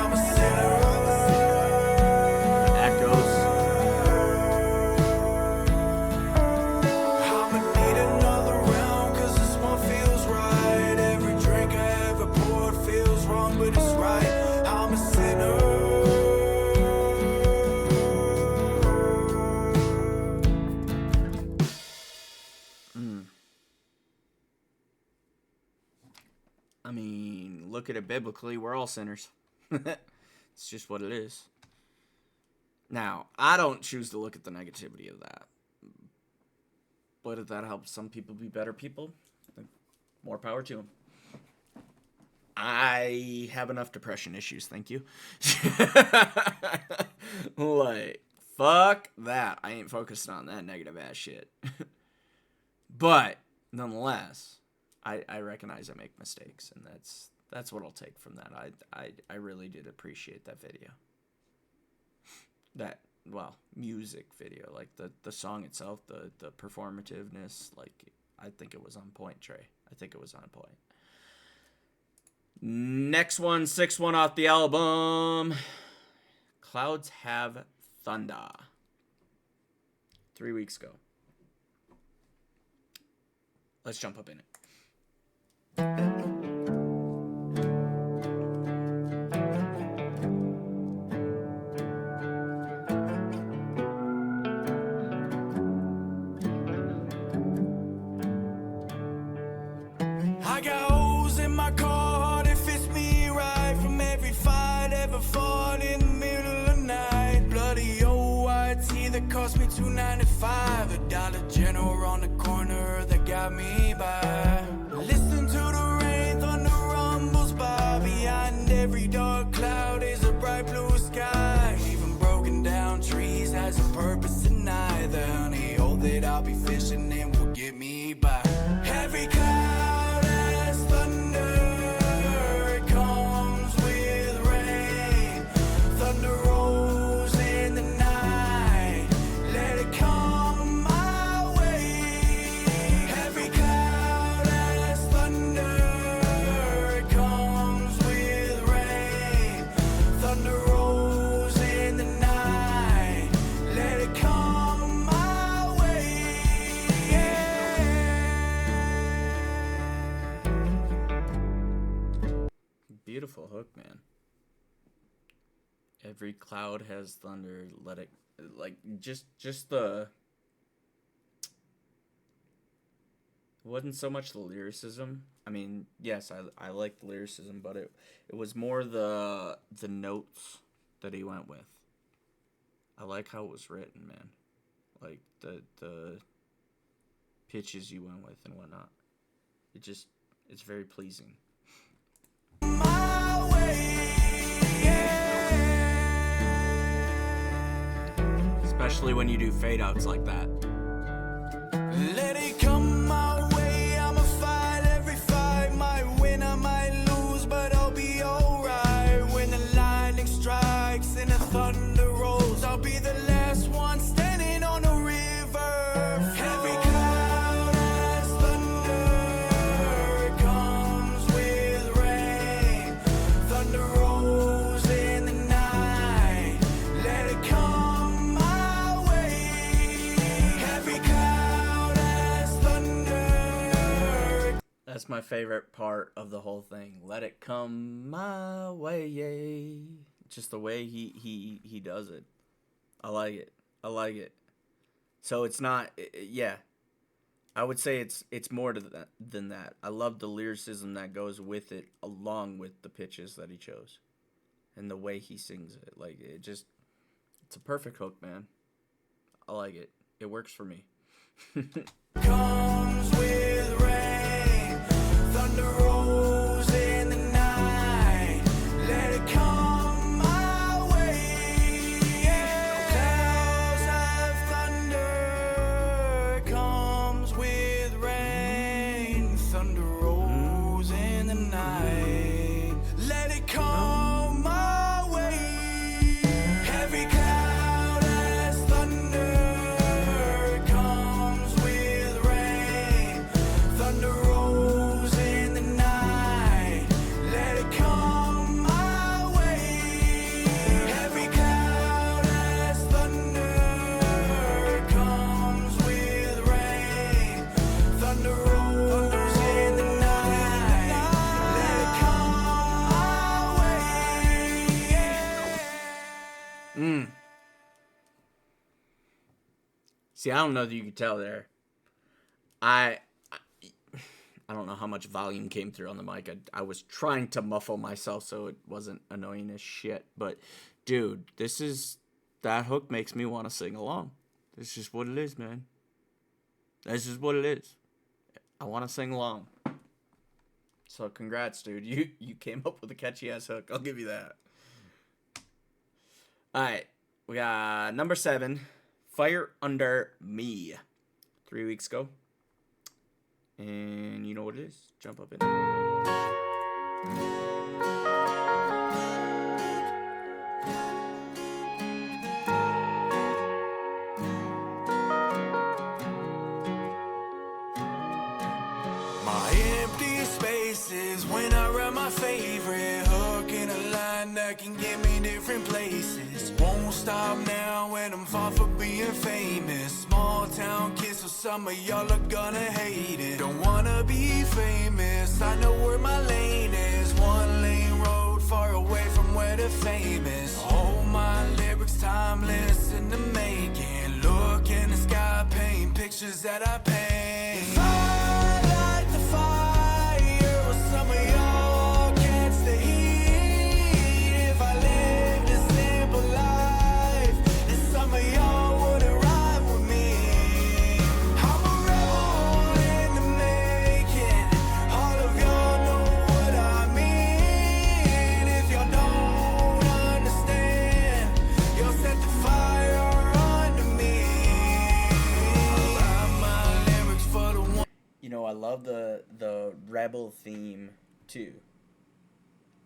I'm a sinner. Echoes. I'ma need another round, 'cause this one feels right. Every drink I ever poured feels wrong, but it's right. I'm a sinner. I mean, look at it biblically, we're all sinners. It's just what it is. Now, I don't choose to look at the negativity of that. But if that helps some people be better people, then more power to them. I have enough depression issues, thank you. Like, fuck that. I ain't focused on that negative ass shit. But, nonetheless, I recognize I make mistakes, and that's what I'll take from that. I really did appreciate that video. That, well, music video, like the song itself, the performativeness, like, I think it was on point, Trey. I think it was on point. Next one, 6-1 off the album. Clouds Have Thunder. 3 weeks ago. Let's jump up in it. I got holes in my car, it fits me right. From every fight ever fought in the middle of the night. Bloody old white tee that cost me $2.95. A Dollar General on the corner that got me by. Listen to the rain, thunder rumbles by. Behind every dark cloud is a bright blue sky. Even broken down trees has a purpose tonight. The honey hole that I'll be fishing in will get me by. Every cloud has thunder, it comes with rain. Thunder rolls in the night, let it come my way. Every cloud has Every cloud has thunder. Let it, like, just the. It wasn't so much the lyricism. I mean, yes, I like the lyricism, but it was more the notes that he went with. I like how it was written, man. Like the pitches you went with and whatnot. It's very pleasing. My way, yeah. Especially when you do fade outs like that. Let it come my way, I'ma fight every fight. Might win, I might lose, but I'll be alright. When the lightning strikes and the thunder rolls, I'll be the last one standing on the river. Heavy cloud as thunder, it comes with rain. Thunder rolls in the night, let it come my way. Heavy cloud as thunder. That's my favorite part of the whole thing. Let it come my way, yay. Just the way he does it. I like it. I like it. So it's not, yeah. I would say it's more than that. I love the lyricism that goes with it, along with the pitches that he chose, and the way he sings it. Like it's a perfect hook, man. I like it. It works for me. Comes with rain, thunder rolls in the night, let it come my way. Clouds of thunder, comes with rain, thunder rolls in the night, let it come my way. Heavy cloud as thunder, comes with rain, thunder rolls in the night, let it come my way. Heavy cloud as thunder, comes with rain, thunder rolls in the night, let it come my way. See, I don't know that you could tell there. I don't know how much volume came through on the mic. I was trying to muffle myself so it wasn't annoying as shit. But, dude, that hook makes me want to sing along. That's just what it is, man. That's just what it is. I want to sing along. So, congrats, dude. You came up with a catchy-ass hook. I'll give you that. All right. We got number 7. Fire Under Me. 3 weeks ago. And you know what it is. Jump up in. My empty spaces when I write my favorite hook in a line that can get me different places. Won't stop now when I'm far from being famous. Small town kids, so some of y'all are gonna hate it. Don't wanna be famous, I know where my lane is. One lane road far away from where the fame is. All my lyrics timeless in the making. Look in the sky, paint pictures that I paint. If I light the fire, well, some of y'all catch the heat. If I lived a simple life, then some of y'all wouldn't ride with me. I'm a rebel in the making. All of y'all know what I mean. If y'all don't understand, you'll set the fire under me. I write my lyrics for the one. You know, I love the rebel theme too.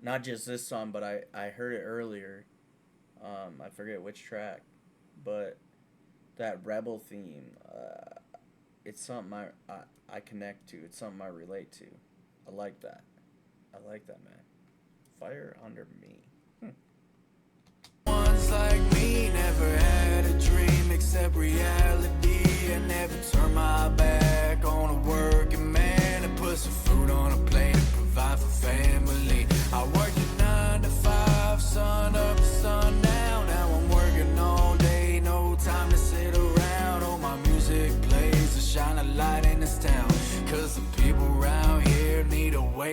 Not just this song, but I heard it earlier. I forget which track, but that rebel theme, it's something I connect to. It's something I relate to. I like that. I like that, man. Fire Under Me. Ones like me never had a dream except reality. I never turned my back on a working man and put some food on a plate and provide for family. I worked a 9 to 5, sun up to sundown.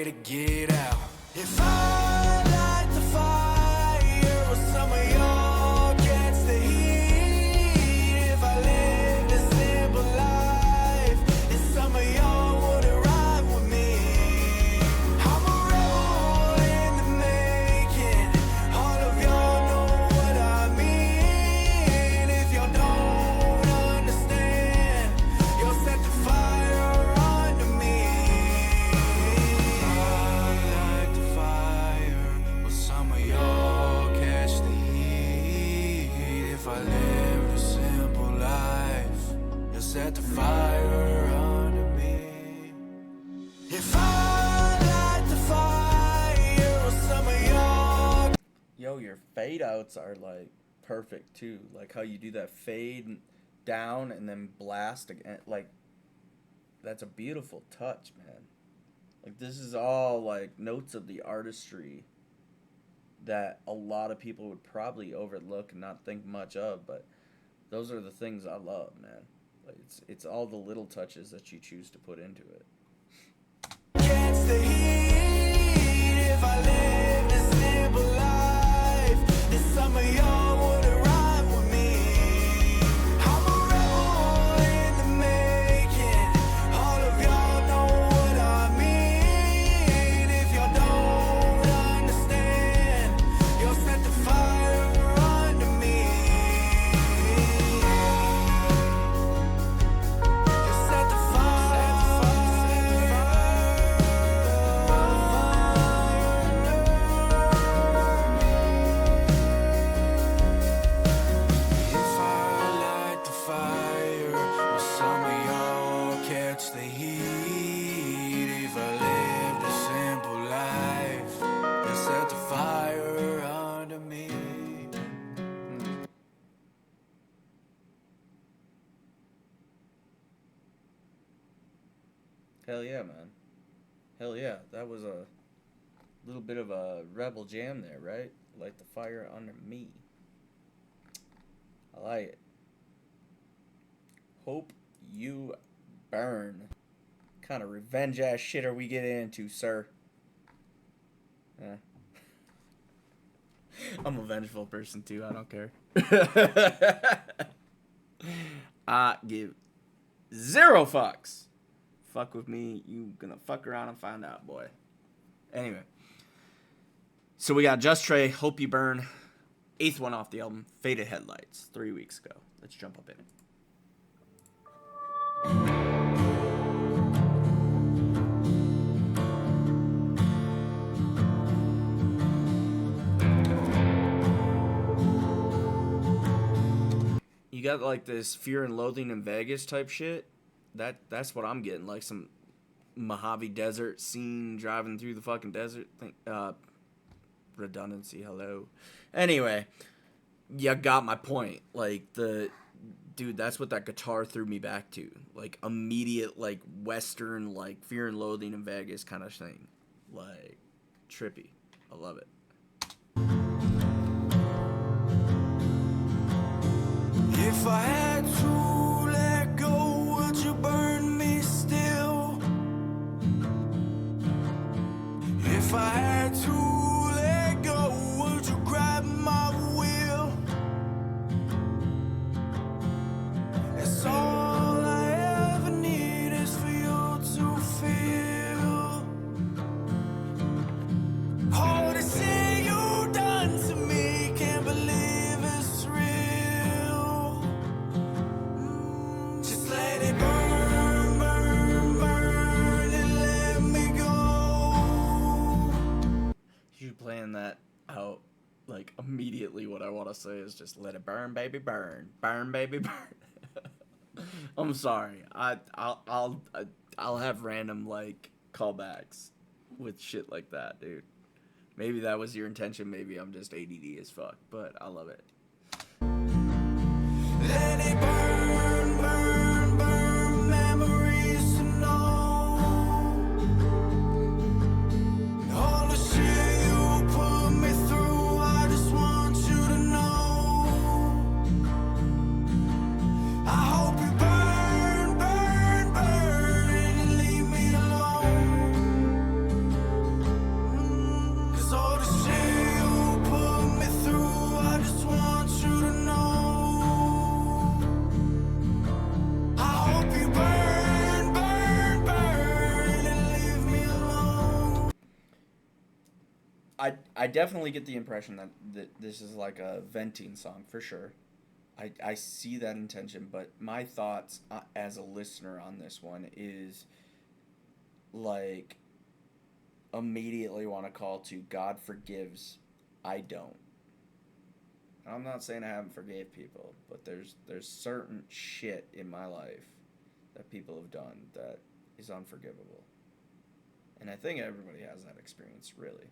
way to get out. If I light the fire, will some of y'all catch the heat? If I lived a simple life, then some of y'all wouldn't ride with me. I'm a rebel in the making. All of y'all know what I mean. If y'all don't understand, you'll set the fire under me. I light the fire, will some of y'all catch the heat? If I lived a simple life, you'll set the fire under me. If I light the fire, will some of y'all. Yo, your fade outs are like perfect too. Like how you do that fade down and then blast again. Like, that's a beautiful touch, man. Like, this is all like notes of the artistry that a lot of people would probably overlook and not think much of, but those are the things I love, man. Like, it's all the little touches that you choose to put into it. Catch the heat. If I lived a simple life, then some of y'all wouldn't ride with me. I'm a rebel in the making. All of y'all know what I mean. If y'all don't understand, you'll set the fire under me. You'll set the fire. If I light the fire, will some of y'all catch the heat? If I lived a simple life, you'll set the fire under me. Hell yeah, man. Hell yeah. That was a little bit of a rebel jam there, right? Light the fire under me. I like it. Hope you burn. Kind of revenge ass shit are we getting into, sir? Eh. I'm a vengeful person too, I don't care. I give 0 fucks. Fuck with me, you gonna fuck around and find out, boy. Anyway. So we got JustTrae, Hope You Burn. 8th one off the album, Faded Headlights, 3 weeks ago. Let's jump up in it. You got like this Fear and Loathing in Vegas type shit. That's what I'm getting, like some Mojave Desert scene driving through the fucking desert thing. Redundancy, hello. Anyway, you got my point. Like, dude, that's what that guitar threw me back to. Like, immediate, like, Western, like, Fear and Loathing in Vegas kind of thing. Like, trippy. I love it. If I had to let go, would you burn me still? If I had to let go, would you grab my wheel? It's all I ever need is for you to feel. All the shit you done to me, can't believe it's real. Just let it burn, burn, burn, and let me go. You plan that out, like, immediately. What I want to say is just let it burn, baby, burn. Burn, baby, burn. I'm sorry. I'll have random, like, callbacks with shit like that, dude. Maybe that was your intention. Maybe I'm just ADD as fuck, but I love it. Let it burn, burn, burn, memories to know. All the shit you put me through, I just want you to know. I hope you burn, burn, burn, and leave me alone. I definitely get the impression that this is like a venting song for sure. I see that intention, but my thoughts as a listener on this one is like immediately want to call to God forgives, I don't. I'm not saying I haven't forgave people, but there's certain shit in my life that people have done that is unforgivable. And I think everybody has that experience, really.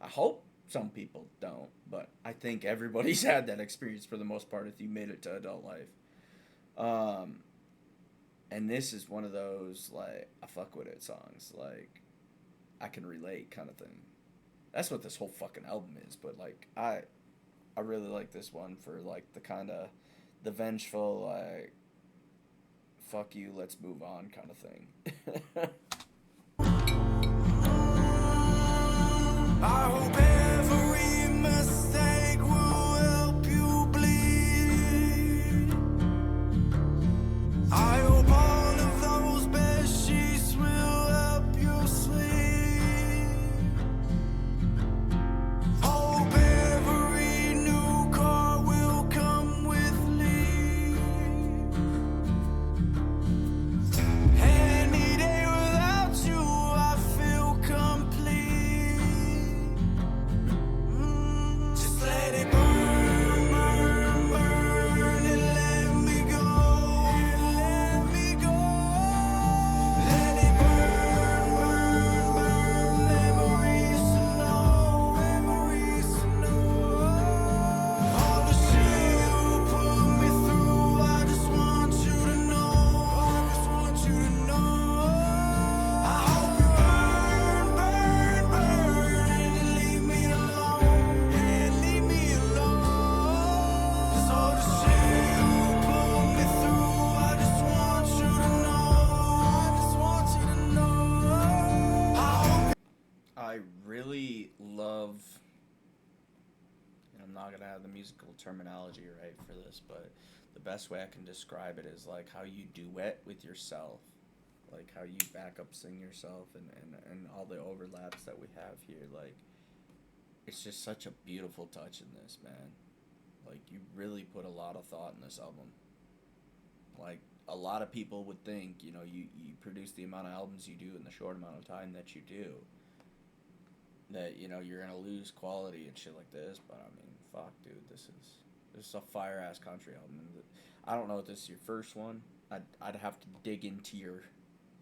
I hope some people don't, but I think everybody's had that experience for the most part if you made it to adult life. Um, and this is one of those like I fuck with it songs, like I can relate kind of thing. That's what this whole fucking album is, but like I really like this one for like the kind of the vengeful like fuck you, let's move on kind of thing. I hope every mistake will help you bleed. I hope all of those bed sheets will help you sleep. Hope every new car will come with leave. Any day without you, I feel complete. Just let it burn, burn, burn, and let me go. Let me go. Let it burn, burn, burn. Memories to know, memories to know. All the shit you put me through, I just want you to know. I just want you to know. I hope you burn, burn, burn, and leave me alone, and leave me alone. 'Cause all the shit you put me through, I just want you to know. I just want you to know. I hope I really love, and I'm not gonna have the musical terminology right for this, but the best way I can describe it is like how you duet with yourself, like how you back up sing yourself, and all the overlaps that we have here. Like it's just such a beautiful touch in this, man. Like you really put a lot of thought in this album. Like a lot of people would think, you produce the amount of albums you do in the short amount of time that you do, that you're gonna lose quality and shit like this. But I mean, fuck, dude, this is a fire ass country album. I don't know if this is your first one. I'd have to dig into your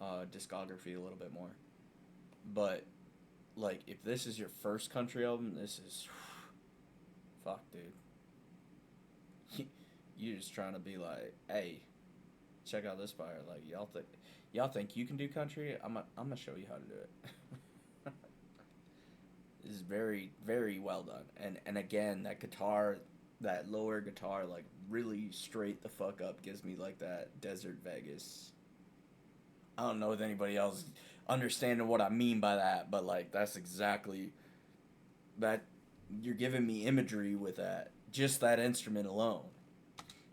discography a little bit more. But like, if this is your first country album, this is fuck, dude. You're just trying to be like, hey, check out this fire. Like y'all think you can do country? I'm gonna show you how to do it. Is very very well done, and again that guitar, that lower guitar, like really straight the fuck up, gives me like that desert Vegas. I don't know if anybody else understanding what I mean by that, but like that's exactly that. You're giving me imagery with that, just that instrument alone.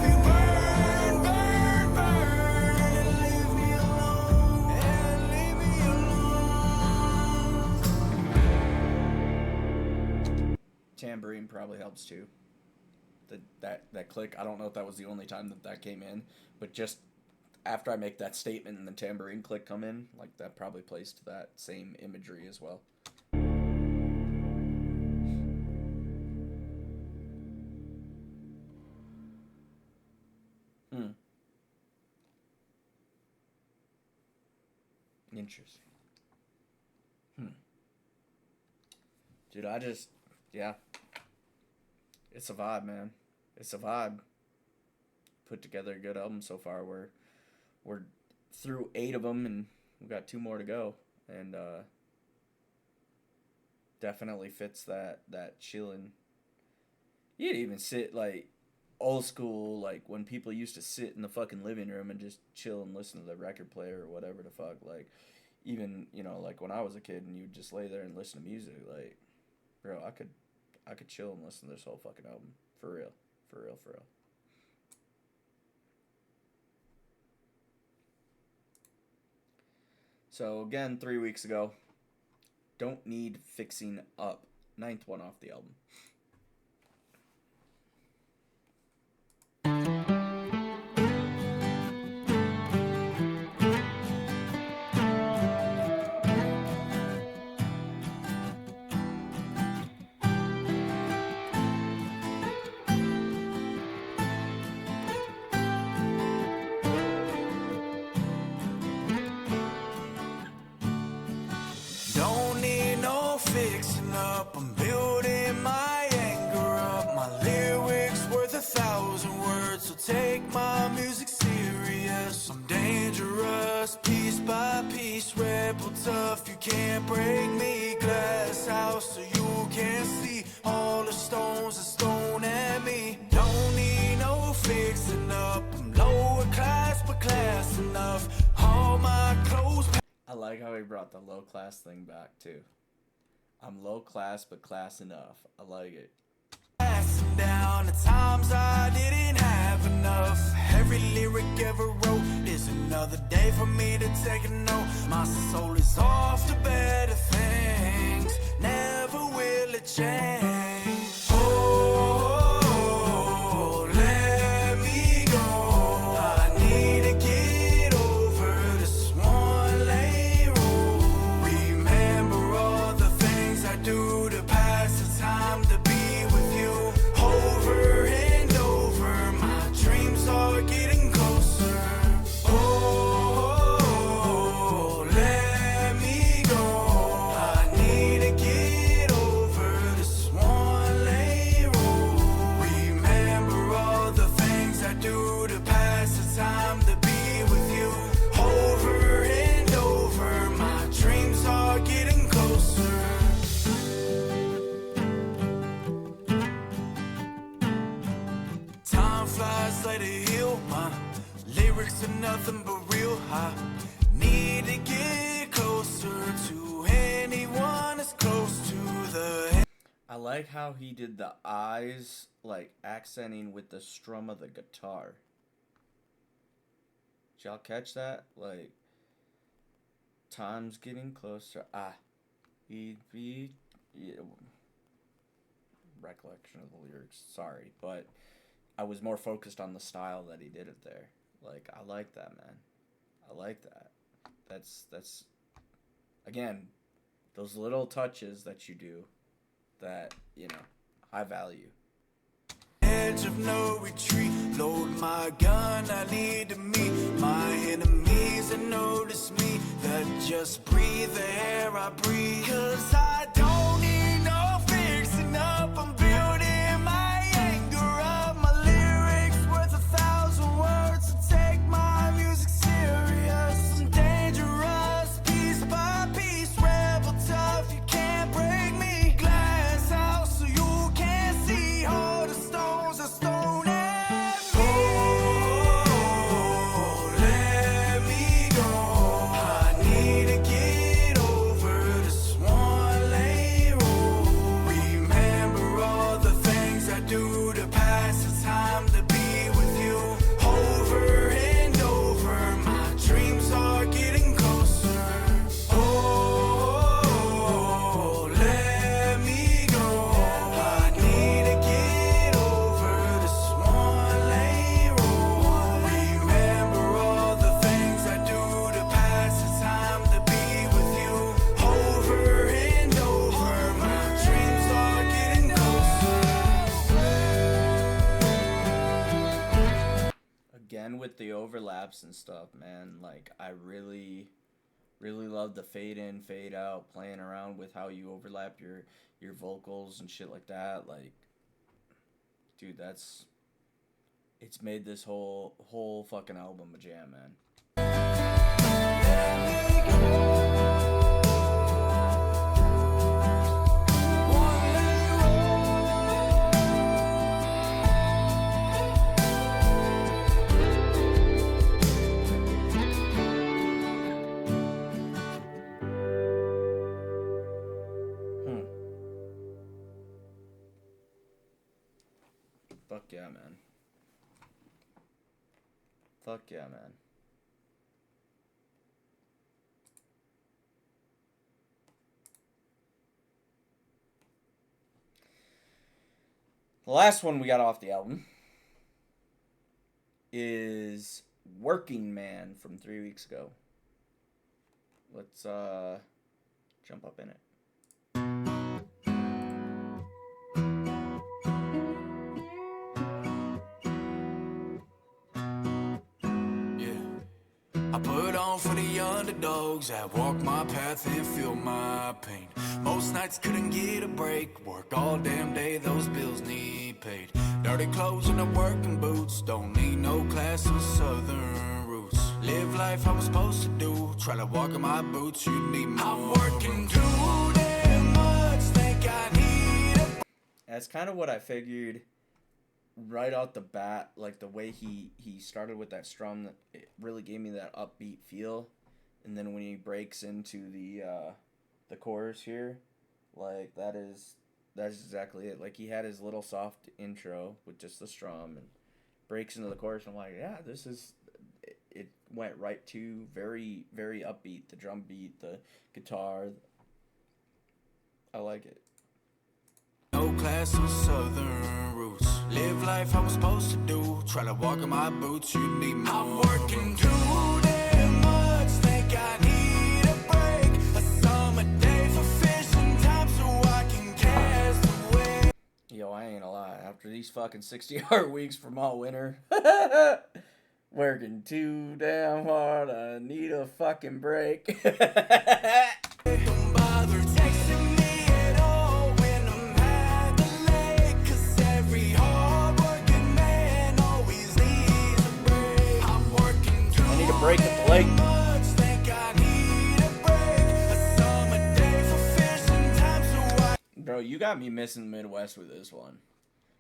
you burn, burn, burn, and leave me alone, and leave me alone. Tambourine probably helps too. That click. I don't know if that was the only time that came in, but just after I make that statement and the tambourine click come in, like that probably plays to that same imagery as well. Hmm. Interesting. Hmm. Dude, yeah, it's a vibe, man. It's a vibe. Put together a good album so far. We're through 8 of them, and we've got 2 more to go, and definitely fits that chilling. You'd even sit like old school, like when people used to sit in the fucking living room and just chill and listen to the record player or whatever the fuck. Like even like when I was a kid and you'd just lay there and listen to music. Like, bro, I could chill and listen to this whole fucking album for real, for real, for real. So again, 3 weeks ago, don't need fixing up ninth one off the album. Don't need no fixing up, I'm building my anger up. My lyrics worth 1,000 words, so take my music serious. I'm dangerous, piece by piece, rebel tough. You can't break me, glass house, so you can't see all the stones that stone at me. Don't need no fixing up, I'm lower class but class enough. All my clothes. I like how he brought the low class thing back too. I'm low class but class enough. I like it. Passing down the times I didn't have enough. Every lyric ever wrote is another day for me to take a note. My soul is off to better things. Never will it change. Oh, let me go. I need to get over this one lane road. Remember all the things I do to pass the time, to be with you. Over and over, my dreams are getting closer. Oh, let me go. I need to get over this one lane road. Remember all the things I do to pass the time, to be with you. Over and over, my dreams are getting closer. Time flies like a hill, my lyrics are nothing but real. I need to get closer to anyone that's close to the. I like how he did the eyes like accenting with the strum of the guitar. Did y'all catch that? Like, time's getting closer. He'd be. Yeah. Recollection of the lyrics. Sorry, but I was more focused on the style that he did it there. Like, I like that, man. I like that. That's again, those little touches that you do that, you know, I value. Edge of no retreat, load my gun, I need to meet my enemies that notice me, that just breathe the air I breathe. Cause I don't need no fixing up, I'm building my anger up. My lyrics worth 1,000 words, so take my music serious. I'm dangerous, piece by piece, rebel tough, you can't break me. Glass house, so you can't see all the stones are stone at me. Oh, let me go. I need to get over this one lane road. Remember all the things I do to pass the time, to be with you. Over and over, my dreams are getting closer. Oh, let me go. I need to get over this one lane road. Remember all the things I do to pass the time, to be with you. Over and over, my dreams are getting closer. Again with the overlaps and stuff, man. Like, I really love the fade in, fade out, playing around with how you overlap your vocals and shit like that. Like, dude, it's made this whole fucking album a jam, man. Fuck yeah, man. Fuck yeah, man. The last one we got off the album is Working Man from 3 weeks ago. Let's jump up in it. I put on for the underdogs that walk my path and feel my pain. Most nights couldn't get a break. Work all damn day, those bills need paid. Dirty clothes and the working boots. Don't need no class or southern roots. Live life I was supposed to do. Try to walk in my boots, you need more. I'm working too damn much. Think I need a... That's kind of what I figured right out the bat. Like the way he started with that strum, that it really gave me that upbeat feel, and then when he breaks into the chorus here, like that's exactly it. Like he had his little soft intro with just the strum and breaks into the chorus. I'm like, yeah, this is it went right to very, very upbeat. The drum beat, the guitar, I like it. No class or southern roots. Live life I was supposed to do. Try to walk in my boots, you need more. I'm working too damn much. Think I need a break. A summer day for fishing time so I can cast away. Yo, I ain't gonna lie. After these fucking 60-hour weeks from all winter, working too damn hard, I need a fucking break. Don't bother texting me at all when I'm at the lake. 'Cause every hard-working man always needs a break. I'm working too I need a break at the lake. much. Think I need a break. A summer day for fishing time so I Bro, you got me missing the Midwest with this one.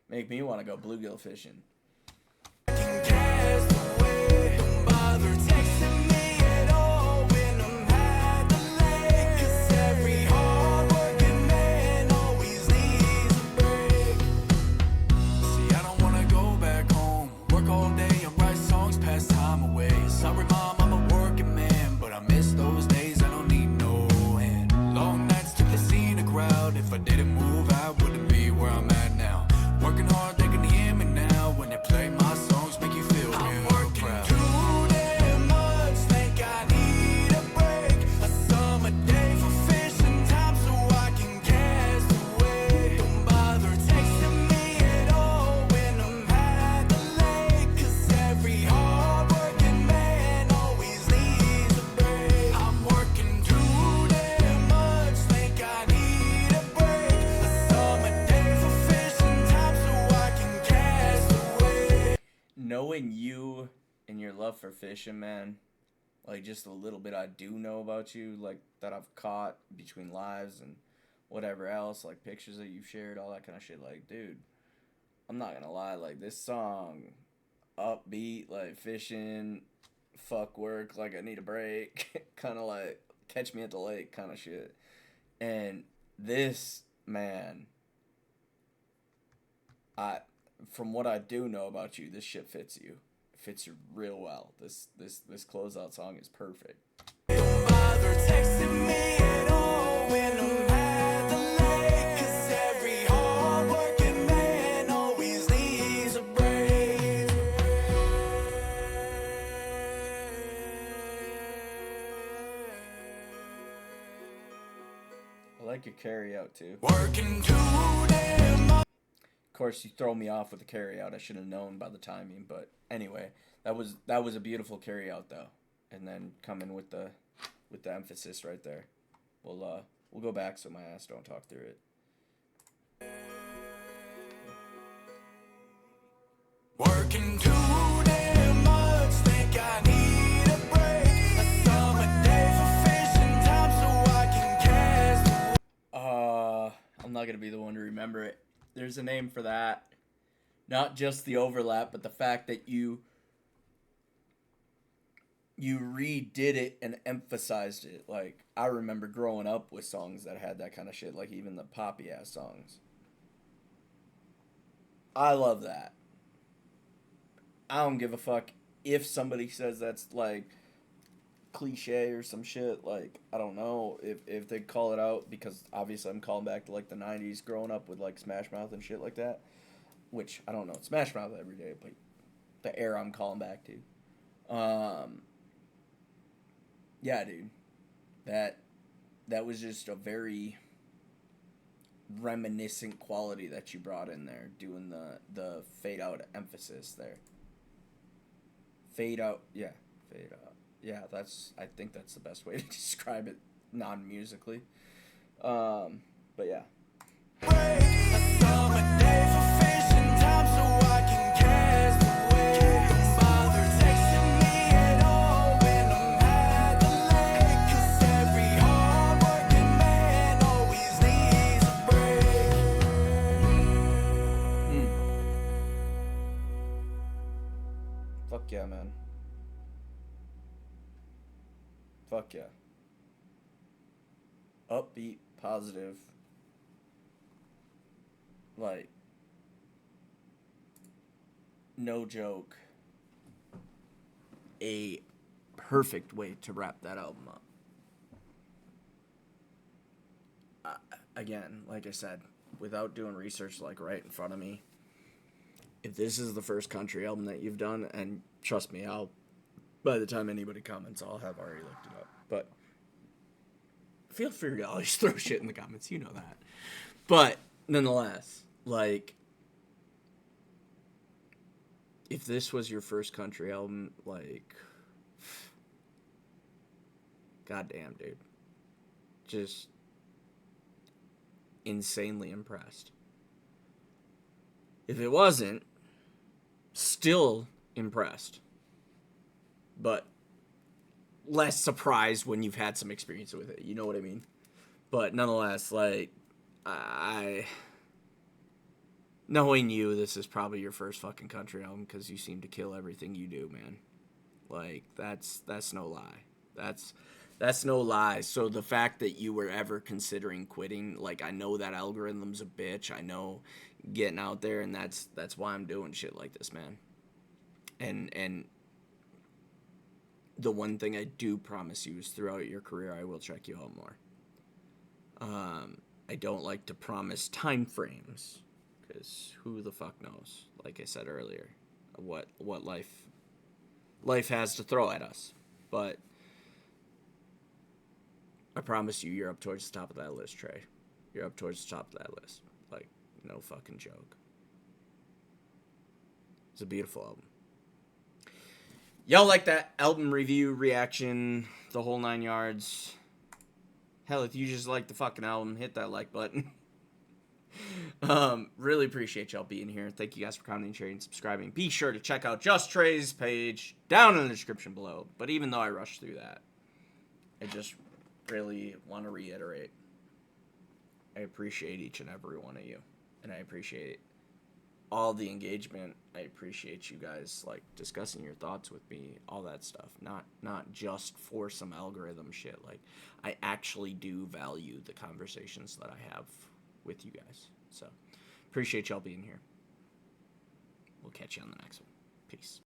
Make me want to go bluegill fishing. can cast away. Don't bother texting me at all when I'm at the lake. 'Cause every hard-working man always needs a break. See, I don't wanna go back home. Work all day and write songs, pass time away. Sorry, mom, I'm a working man, but I miss those days. I don't need no hand. Long nights took the scenic route. If I didn't move, I wouldn't be where I'm at now. Working hard, they can hear me now. When they play my songs, make you feel real proud. Too damn much, think I need a break. A summer day for fishing time so I can cast away. Don't bother texting me at all when I'm at the lake. 'Cause every hard-working man always needs a break. I'm working too damn much, think I need a break. A summer day for fishing time so I can cast away. Knowing you and your love for fishing, man, like just a little bit I do know about you, like that I've caught between lives and whatever else, like pictures that you've shared, all that kind of shit. Like, dude, I'm not gonna lie, like this song, upbeat, like fishing, fuck work, like I need a break, kind of like catch me at the lake kind of shit. And this, man, from what I do know about you, this shit fits you. It fits you real well. This closeout song is perfect. Don't bother texting me at all when I'm at the lake. 'Cause every hard-working man always needs a break. I like your carry out too. Working too damn much. Of course, you throw me off with the carry out. I should have known by the timing, but anyway, that was a beautiful carry out though. And then coming with the emphasis right there. We'll go back so my ass don't talk through it. Working too damn much, think I need a break. A summer day for fishing time so I can cast away. I'm not gonna be the one to remember it. There's a name for that. Not just the overlap, but the fact that you redid it and emphasized it. Like, I remember growing up with songs that had that kind of shit, like even the poppy ass songs. I love that. I don't give a fuck if somebody says that's like cliche or some shit. Like, I don't know if they call it out, because obviously I'm calling back to like the 90s growing up with like Smash Mouth and shit like that. which I don't know, Smash Mouth every day, but the era I'm calling back to. Yeah, dude, that was just a very reminiscent quality that you brought in there, doing the fade out emphasis there. Fade out, yeah, fade out. Yeah, I think that's the best way to describe it non-musically. But yeah. Fuck yeah, man. Fuck yeah. Upbeat, positive. Like, no joke. A perfect way to wrap that album up. Again, like I said, without doing research like right in front of me, if this is the first country album that you've done, and trust me, by the time anybody comments, I'll have already looked it up. But feel free to always throw shit in the comments, you know that. But nonetheless, like, if this was your first country album, like, goddamn, dude, just insanely impressed. If it wasn't, still impressed, but less surprised when you've had some experience with it, you know what I mean? But nonetheless, like, knowing you, this is probably your first fucking country album, because you seem to kill everything you do, man. Like, that's no lie. That's no lie. So the fact that you were ever considering quitting, like, I know that algorithm's a bitch. I know getting out there, and that's why I'm doing shit like this, man. And the one thing I do promise you is throughout your career, I will check you out more. I don't like to promise time frames, because who the fuck knows, like I said earlier, what life has to throw at us. But I promise you're up towards the top of that list, Trey. You're up towards the top of that list. Like, no fucking joke. It's a beautiful album. Y'all like that album review, reaction, the whole 9 yards? Hell, if you just like the fucking album, hit that like button. Really appreciate y'all being here. Thank you guys for commenting, sharing, and subscribing. Be sure to check out JustTrae's page down in the description below. But even though I rushed through that, I just really want to reiterate, I appreciate each and every one of you, and I appreciate all the engagement. I appreciate you guys, like, discussing your thoughts with me, all that stuff, not just for some algorithm shit. Like, I actually do value the conversations that I have with you guys. So appreciate y'all being here. We'll catch you on the next one. Peace.